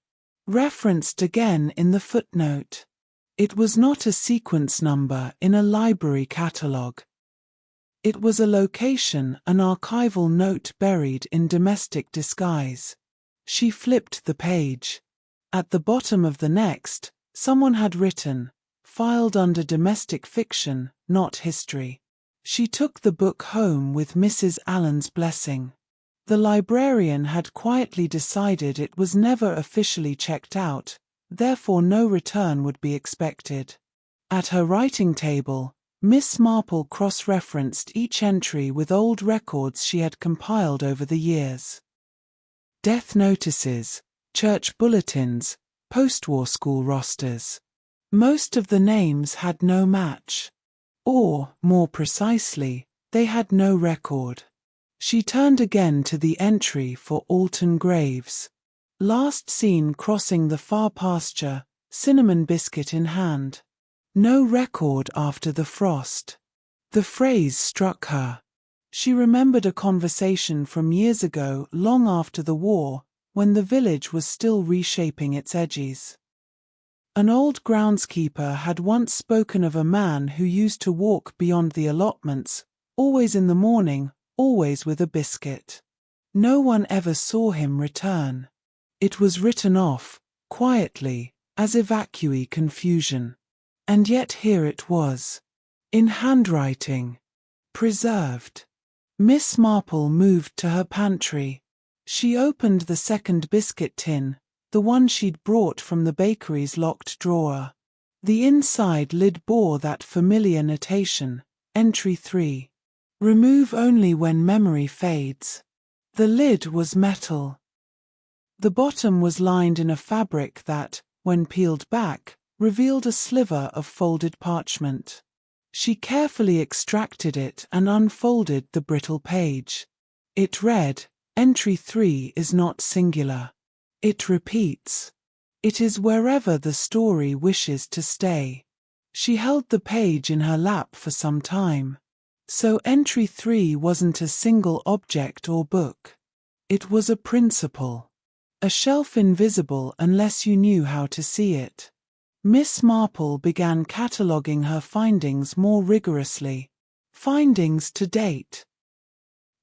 Referenced again in the footnote. It was not a sequence number in a library catalogue. It was a location, an archival note buried in domestic disguise. She flipped the page. At the bottom of the next, someone had written, filed under domestic fiction, not history. She took the book home with Mrs. Allen's blessing. The librarian had quietly decided it was never officially checked out, therefore no return would be expected. At her writing table, Miss Marple cross-referenced each entry with old records she had compiled over the years. Death notices, church bulletins, post-war school rosters. Most of the names had no match. Or, more precisely, they had no record. She turned again to the entry for Alton Graves. Last seen crossing the far pasture, cinnamon biscuit in hand. No record after the frost. The phrase struck her. She remembered a conversation from years ago, long after the war, when the village was still reshaping its edges. An old groundskeeper had once spoken of a man who used to walk beyond the allotments, always in the morning, always with a biscuit. No one ever saw him return. It was written off, quietly, as evacuee confusion. And yet here it was. In handwriting. Preserved. Miss Marple moved to her pantry. She opened the second biscuit tin, the one she'd brought from the bakery's locked drawer. The inside lid bore that familiar notation, Entry 3. Remove only when memory fades. The lid was metal. The bottom was lined in a fabric that, when peeled back, revealed a sliver of folded parchment. She carefully extracted it and unfolded the brittle page. It read, Entry 3 is not singular. It repeats. It is wherever the story wishes to stay. She held the page in her lap for some time. So Entry 3 wasn't a single object or book. It was a principle. A shelf invisible unless you knew how to see it. Miss Marple began cataloguing her findings more rigorously. Findings to date.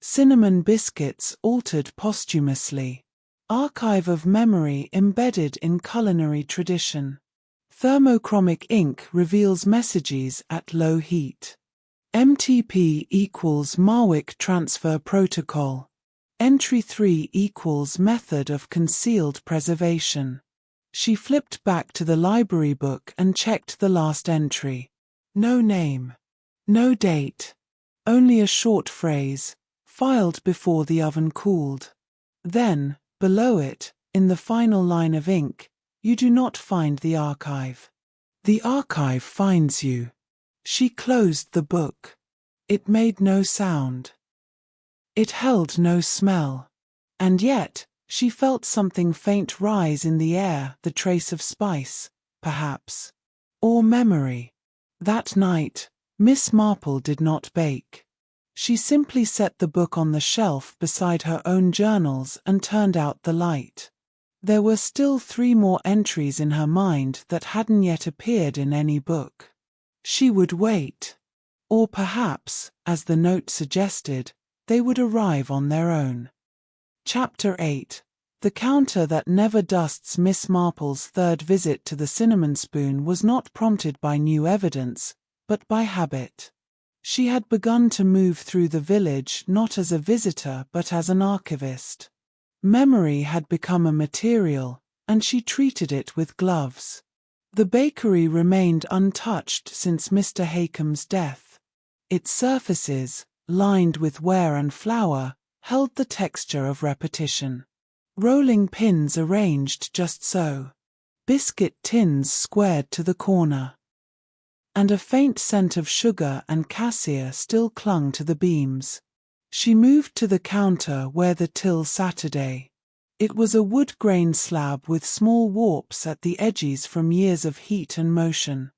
Cinnamon biscuits altered posthumously. Archive of memory embedded in culinary tradition. Thermochromic ink reveals messages at low heat. MTP equals Marwick Transfer Protocol. Entry 3 equals Method of Concealed Preservation. She flipped back to the library book and checked the last entry. No name. No date. Only a short phrase, filed before the oven cooled. Then, below it, in the final line of ink, you do not find the archive. The archive finds you. She closed the book. It made no sound. It held no smell. And yet, she felt something faint rise in the air, the trace of spice, perhaps. Or memory. That night, Miss Marple did not bake. She simply set the book on the shelf beside her own journals and turned out the light. There were still 3 more entries in her mind that hadn't yet appeared in any book. She would wait. Or perhaps, as the note suggested, they would arrive on their own. Chapter 8. The counter that never dusts. Miss Marple's third visit to the cinnamon spoon was not prompted by new evidence, but by habit. She had begun to move through the village not as a visitor but as an archivist. Memory had become a material, and she treated it with gloves. The bakery remained untouched since Mr. Hakeham's death. Its surfaces, lined with wear and flour, held the texture of repetition. Rolling pins arranged just so. Biscuit tins squared to the corner. And a faint scent of sugar and cassia still clung to the beams. She moved to the counter where the till Saturday. It was a wood grain slab with small warps at the edges from years of heat and motion.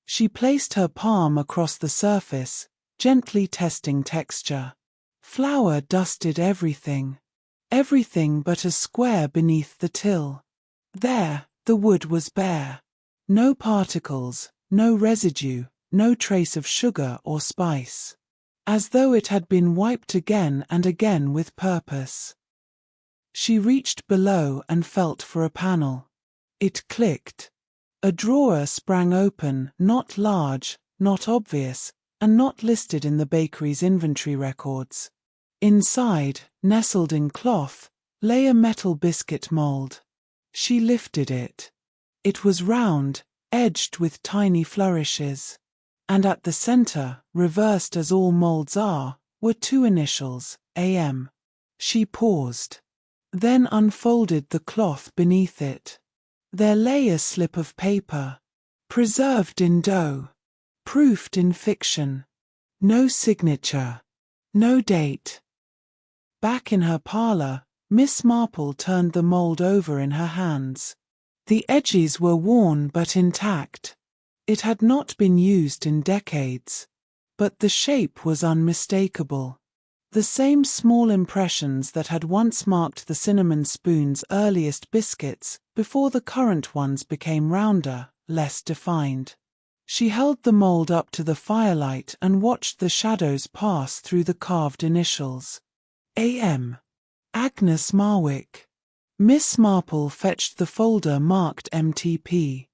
She placed her palm across the surface, gently testing texture. Flour dusted everything. Everything but a square beneath the till. There, the wood was bare. No particles, no residue, no trace of sugar or spice. As though it had been wiped again and again with purpose. She reached below and felt for a panel. It clicked. A drawer sprang open, not large, not obvious, and not listed in the bakery's inventory records. Inside, nestled in cloth, lay a metal biscuit mold. She lifted it. It was round, edged with tiny flourishes. And at the center, reversed as all molds are, were 2 initials, AM. She paused. Then unfolded the cloth beneath it. There lay a slip of paper. Preserved in dough. Proofed in fiction. No signature. No date. Back in her parlor, Miss Marple turned the mold over in her hands. The edges were worn but intact. It had not been used in decades. But the shape was unmistakable. The same small impressions that had once marked the cinnamon spoon's earliest biscuits, before the current ones became rounder, less defined. She held the mold up to the firelight and watched the shadows pass through the carved initials. A.M. Agnes Marwick. Miss Marple fetched the folder marked MTP.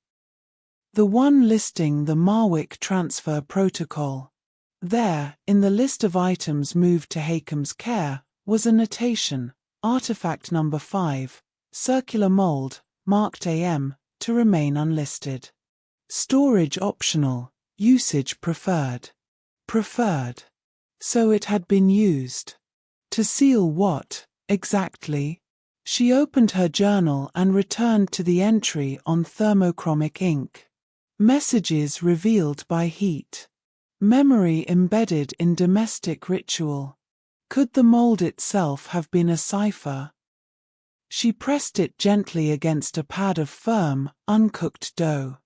The one listing the Marwick transfer protocol. There, in the list of items moved to Hakeham's care, was a notation, artifact number 5, circular mold, marked AM, to remain unlisted. Storage optional, usage preferred. Preferred. So it had been used. To seal what, exactly? She opened her journal and returned to the entry on thermochromic ink. Messages revealed by heat. Memory embedded in domestic ritual. Could the mold itself have been a cipher? She pressed it gently against a pad of firm, uncooked dough.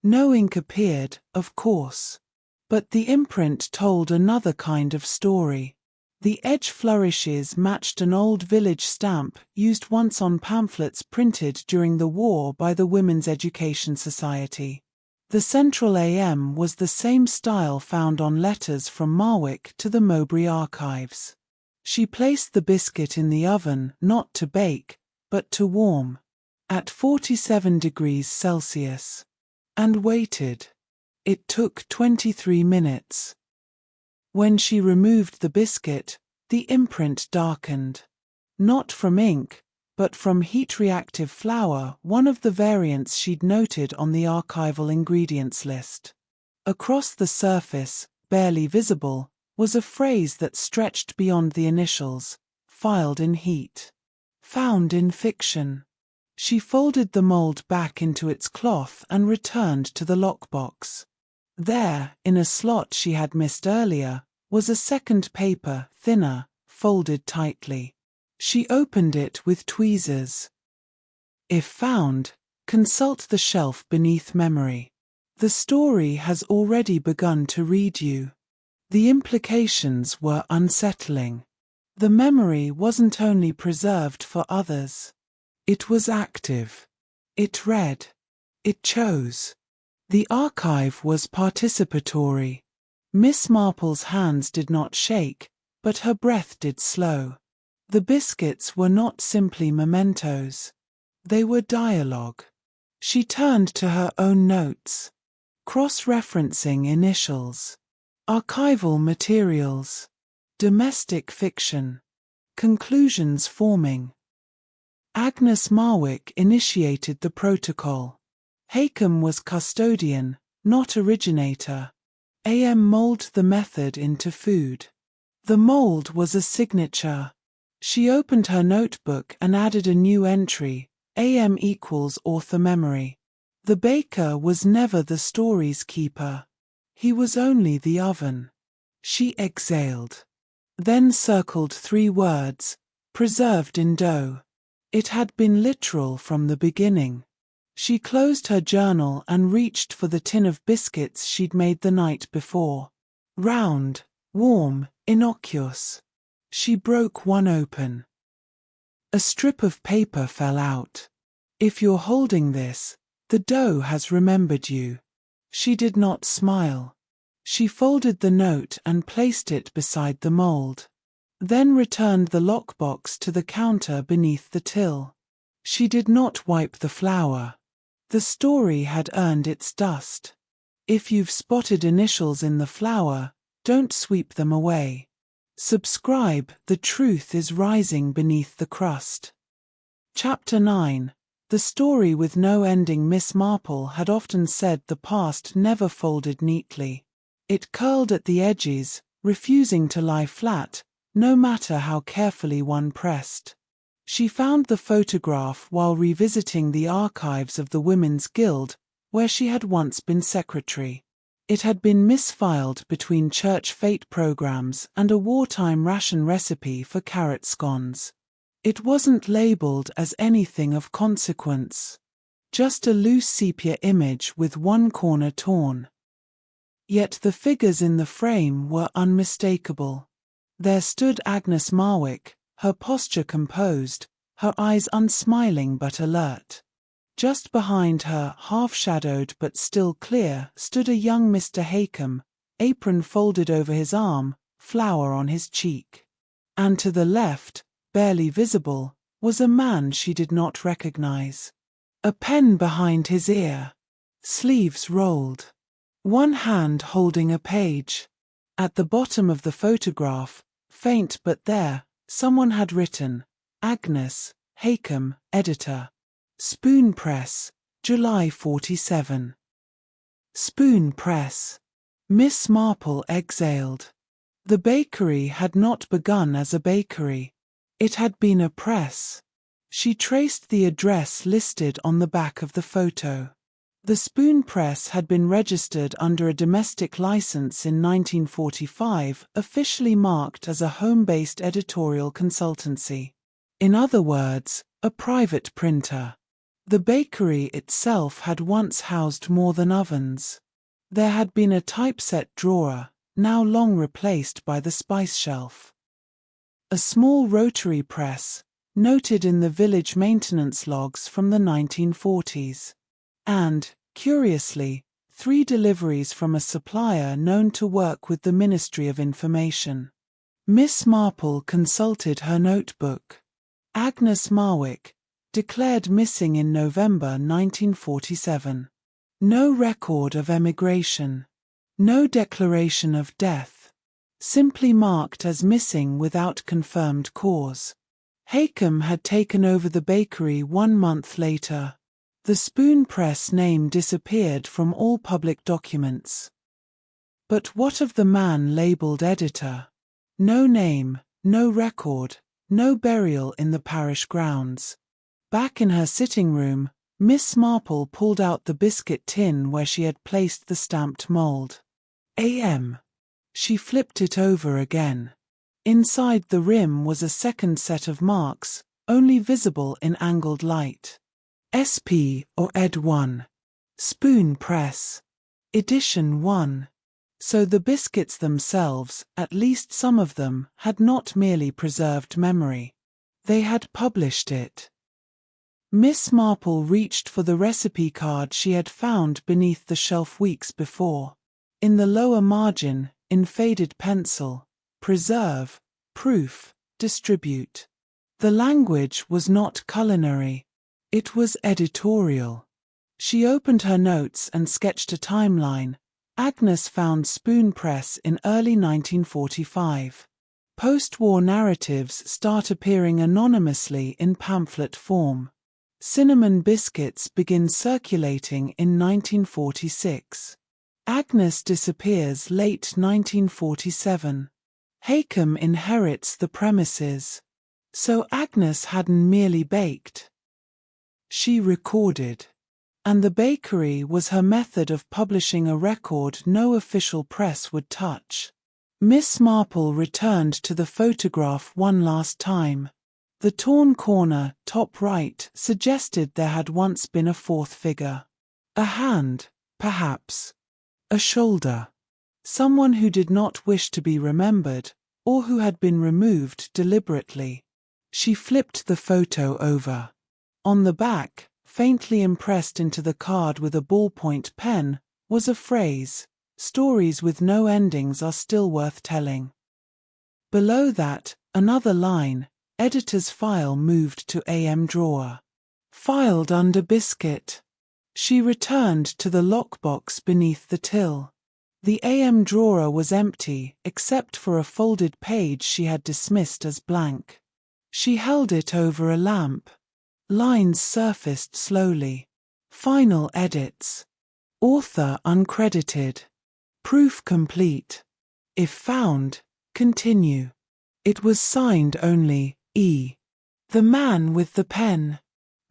No ink appeared, of course. But the imprint told another kind of story. The edge flourishes matched an old village stamp used once on pamphlets printed during the war by the Women's Education Society. The central AM was the same style found on letters from Marwick to the Mowbray archives. She placed the biscuit in the oven not to bake, but to warm, at 47 degrees Celsius. And waited. It took 23 minutes. When she removed the biscuit, the imprint darkened. Not from ink, but from heat-reactive flour, one of the variants she'd noted on the archival ingredients list. Across the surface, barely visible, was a phrase that stretched beyond the initials, filed in heat. Found in fiction. She folded the mold back into its cloth and returned to the lockbox. There, in a slot she had missed earlier, was a second paper, thinner, folded tightly. She opened it with tweezers. If found, consult the shelf beneath memory. The story has already begun to read you. The implications were unsettling. The memory wasn't only preserved for others. It was active. It read. It chose. The archive was participatory. Miss Marple's hands did not shake, but her breath did slow. The biscuits were not simply mementos. They were dialogue. She turned to her own notes. Cross-referencing initials. Archival materials. Domestic fiction. Conclusions forming. Agnes Marwick initiated the protocol. Haycom was custodian, not originator. AM molded the method into food. The mold was a signature. She opened her notebook and added a new entry, AM equals author memory. The baker was never the story's keeper. He was only the oven. She exhaled. Then circled 3 words, preserved in dough. It had been literal from the beginning. She closed her journal and reached for the tin of biscuits she'd made the night before. Round, warm, innocuous. She broke one open. A strip of paper fell out. If you're holding this, the dough has remembered you. She did not smile. She folded the note and placed it beside the mold. Then returned the lockbox to the counter beneath the till. She did not wipe the flour. The story had earned its dust. If you've spotted initials in the flour, don't sweep them away. Subscribe, the truth is rising beneath the crust. Chapter 9. The story with no ending. Miss Marple had often said the past never folded neatly. It curled at the edges, refusing to lie flat, no matter how carefully one pressed. She found the photograph while revisiting the archives of the Women's Guild, where she had once been secretary. It had been misfiled between church fete programs and a wartime ration recipe for carrot scones. It wasn't labeled as anything of consequence. Just a loose sepia image with one corner torn. Yet the figures in the frame were unmistakable. There stood Agnes Marwick, her posture composed, her eyes unsmiling but alert. Just behind her, half-shadowed but still clear, stood a young Mr. Haycom, apron folded over his arm, flour on his cheek. And to the left, barely visible, was a man she did not recognize. A pen behind his ear. Sleeves rolled. One hand holding a page. At the bottom of the photograph, faint but there, someone had written, Agnes, Haycom, editor. Spoon Press, July 47. Spoon Press. Miss Marple exhaled. The bakery had not begun as a bakery. It had been a press. She traced the address listed on the back of the photo. The Spoon Press had been registered under a domestic license in 1945, officially marked as a home-based editorial consultancy. In other words, a private printer. The bakery itself had once housed more than ovens. There had been a typeset drawer, now long replaced by the spice shelf. A small rotary press, noted in the village maintenance logs from the 1940s. And, curiously, 3 deliveries from a supplier known to work with the Ministry of Information. Miss Marple consulted her notebook. Agnes Marwick, declared missing in November 1947. No record of emigration. No declaration of death. Simply marked as missing without confirmed cause. Haycom had taken over the bakery 1 month later. The Spoon Press name disappeared from all public documents. But what of the man labelled editor? No name, no record, no burial in the parish grounds. Back in her sitting room, Miss Marple pulled out the biscuit tin where she had placed the stamped mould. AM. She flipped it over again. Inside the rim was a second set of marks, only visible in angled light. SP or Ed 1. Spoon Press. Edition 1. So the biscuits themselves, at least some of them, had not merely preserved memory. They had published it. Miss Marple reached for the recipe card she had found beneath the shelf weeks before. In the lower margin, in faded pencil, preserve, proof, distribute. The language was not culinary. It was editorial. She opened her notes and sketched a timeline. Agnes found spoon press in early 1945. Post-war narratives start appearing anonymously in pamphlet form. Cinnamon biscuits begin circulating in 1946. Agnes disappears late 1947. Haycom inherits the premises. So Agnes hadn't merely baked. She recorded. And the bakery was her method of publishing a record no official press would touch. Miss Marple returned to the photograph one last time. The torn corner, top right, suggested there had once been a fourth figure. A hand, perhaps. A shoulder. Someone who did not wish to be remembered, or who had been removed deliberately. She flipped the photo over. On the back, faintly impressed into the card with a ballpoint pen, was a phrase, "Stories with no endings are still worth telling." Below that, another line, editor's file moved to AM drawer. Filed under biscuit. She returned to the lockbox beneath the till. The AM drawer was empty, except for a folded page she had dismissed as blank. She held it over a lamp. Lines surfaced slowly. Final edits. Author uncredited. Proof complete. If found, continue. It was signed only, E. The man with the pen.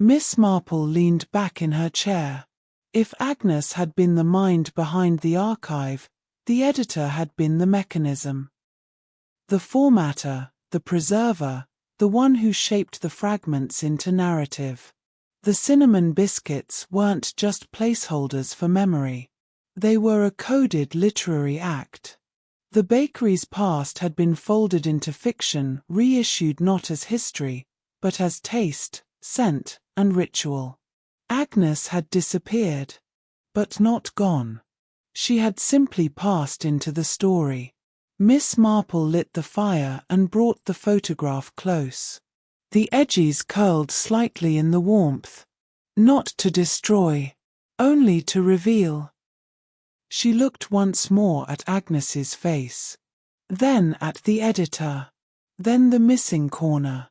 Miss Marple leaned back in her chair. If Agnes had been the mind behind the archive, the editor had been the mechanism. The formatter, the preserver, the one who shaped the fragments into narrative. The cinnamon biscuits weren't just placeholders for memory. They were a coded literary act. The bakery's past had been folded into fiction, reissued not as history, but as taste, scent, and ritual. Agnes had disappeared. But not gone. She had simply passed into the story. Miss Marple lit the fire and brought the photograph close. The edges curled slightly in the warmth. Not to destroy, only to reveal. She looked once more at Agnes's face. Then at the editor. Then the missing corner.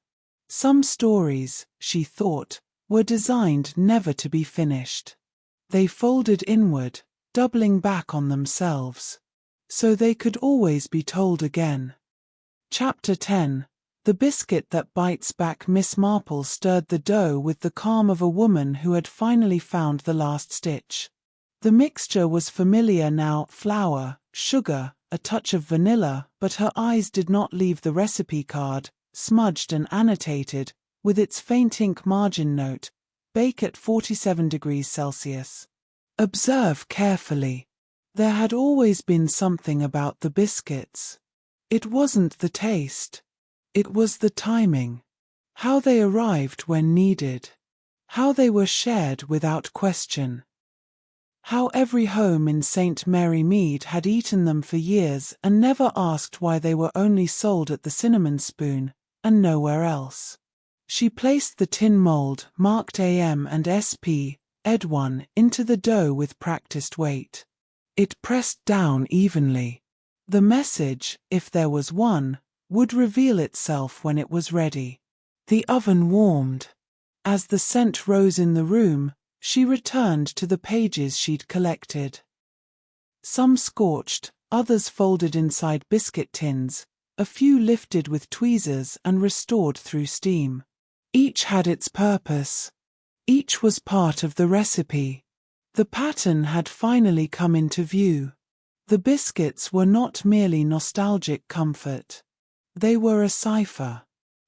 Some stories, she thought, were designed never to be finished. They folded inward, doubling back on themselves. So they could always be told again. Chapter 10. The biscuit that bites back. Miss Marple stirred the dough with the calm of a woman who had finally found the last stitch. The mixture was familiar now, flour, sugar, a touch of vanilla, but her eyes did not leave the recipe card, smudged and annotated, with its faint ink margin note, bake at 47 degrees Celsius. Observe carefully. There had always been something about the biscuits. It wasn't the taste. It was the timing. How they arrived when needed. How they were shared without question. How every home in St. Mary Mead had eaten them for years and never asked why they were only sold at the Cinnamon Spoon, and nowhere else. She placed the tin mold, marked AM and SP, Ed 1, into the dough with practiced weight. It pressed down evenly. The message, if there was one, would reveal itself when it was ready. The oven warmed. As the scent rose in the room, she returned to the pages she'd collected. Some scorched, others folded inside biscuit tins, a few lifted with tweezers and restored through steam. Each had its purpose. Each was part of the recipe. The pattern had finally come into view. The biscuits were not merely nostalgic comfort. They were a cipher.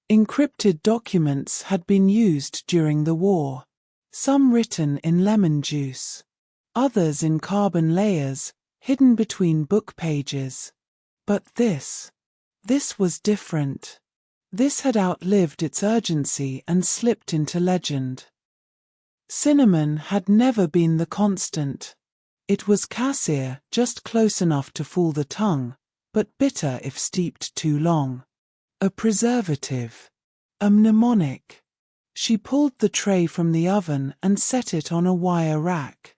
Encrypted documents had been used during the war, some written in lemon juice, others in carbon layers, hidden between book pages. But this was different. This had outlived its urgency and slipped into legend. Cinnamon had never been the constant. It was cassia, just close enough to fool the tongue, but bitter if steeped too long. A preservative. A mnemonic. She pulled the tray from the oven and set it on a wire rack.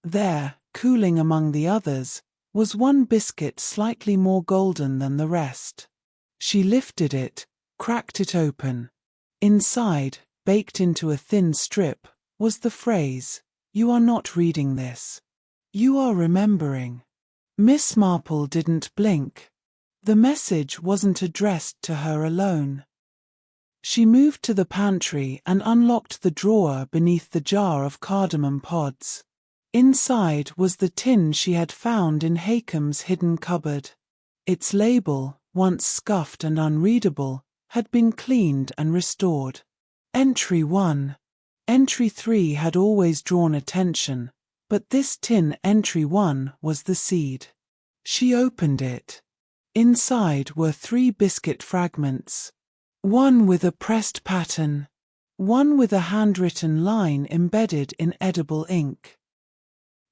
There, cooling among the others, was one biscuit slightly more golden than the rest. She lifted it, cracked it open. Inside, baked into a thin strip, was the phrase, "You are not reading this. You are remembering." Miss Marple didn't blink. The message wasn't addressed to her alone. She moved to the pantry and unlocked the drawer beneath the jar of cardamom pods. Inside was the tin she had found in Hakeem's hidden cupboard. Its label, once scuffed and unreadable, had been cleaned and restored. Entry 1. Entry 3 had always drawn attention, but this tin entry 1 was the seed. She opened it. Inside were 3 biscuit fragments. One with a pressed pattern. One with a handwritten line embedded in edible ink.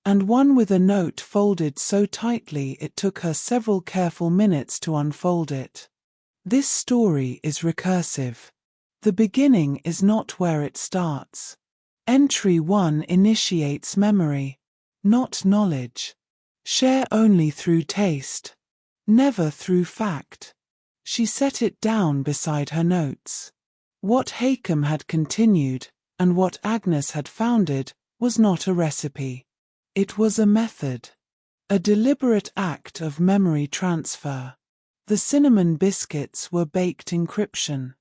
And one with a note folded so tightly it took her several careful minutes to unfold it. This story is recursive. The beginning is not where it starts. Entry 1 initiates memory, not knowledge. Share only through taste, never through fact. She set it down beside her notes. What Hakeem had continued, and what Agnes had founded, was not a recipe. It was a method. A deliberate act of memory transfer. The cinnamon biscuits were baked encryption.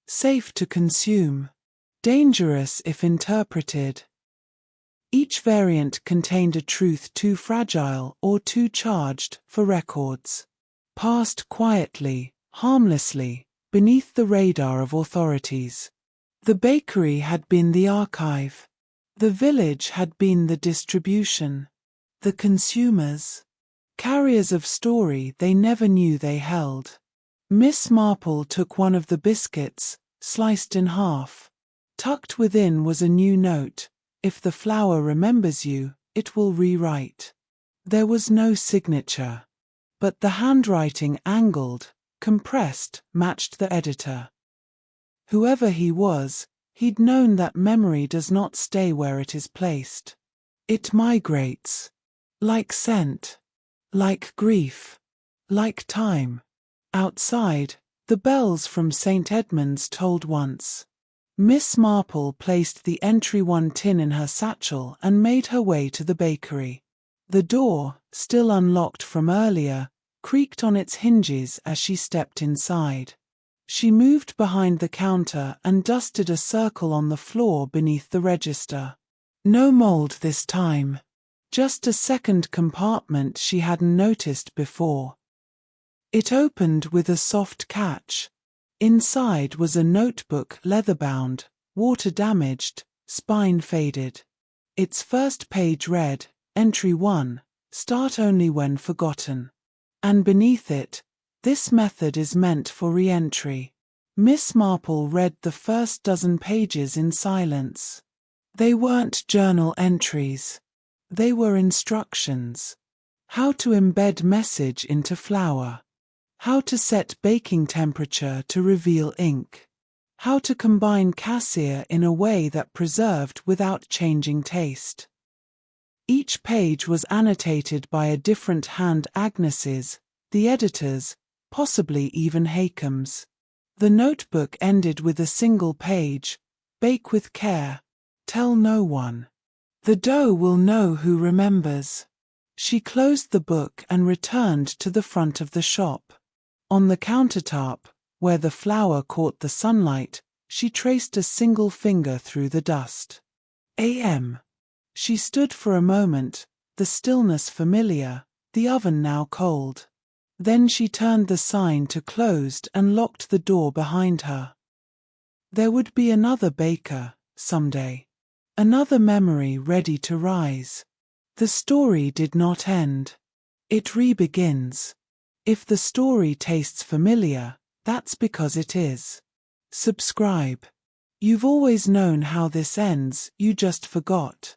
Safe to consume. Dangerous if interpreted. Each variant contained a truth too fragile or too charged for records. Passed quietly, harmlessly, beneath the radar of authorities. The bakery had been the archive. The village had been the distribution. The consumers. Carriers of story they never knew they held. Miss Marple took one of the biscuits, sliced in half. Tucked within was a new note: "If the flour remembers you, it will rewrite." There was no signature. But the handwriting, angled, compressed, matched the editor. Whoever he was, he'd known that memory does not stay where it is placed. It migrates. Like scent. Like grief. Like time. Outside, the bells from St. Edmund's tolled once. Miss Marple placed the entry 1 tin in her satchel and made her way to the bakery. The door, still unlocked from earlier, creaked on its hinges as she stepped inside. She moved behind the counter and dusted a circle on the floor beneath the register. No mold this time. Just a second compartment she hadn't noticed before. It opened with a soft catch. Inside was a notebook, leather-bound, water-damaged, spine faded. Its first page read, "Entry 1, start only when forgotten." And beneath it, "This method is meant for re-entry." Miss Marple read the first dozen pages in silence. They weren't journal entries. They were instructions. How to embed message into flour. How to set baking temperature to reveal ink. How to combine cassia in a way that preserved without changing taste. Each page was annotated by a different hand: Agnes's, the editor's, possibly even Hakeem's. The notebook ended with a single page: "Bake with care. Tell no one. The dough will know who remembers." She closed the book and returned to the front of the shop. On the countertop, where the flower caught the sunlight, she traced a single finger through the dust. A.M. She stood for a moment, the stillness familiar, the oven now cold. Then she turned the sign to closed and locked the door behind her. There would be another baker, someday. Another memory ready to rise. The story did not end. It re-begins. If the story tastes familiar, that's because it is. Subscribe. You've always known how this ends, you just forgot.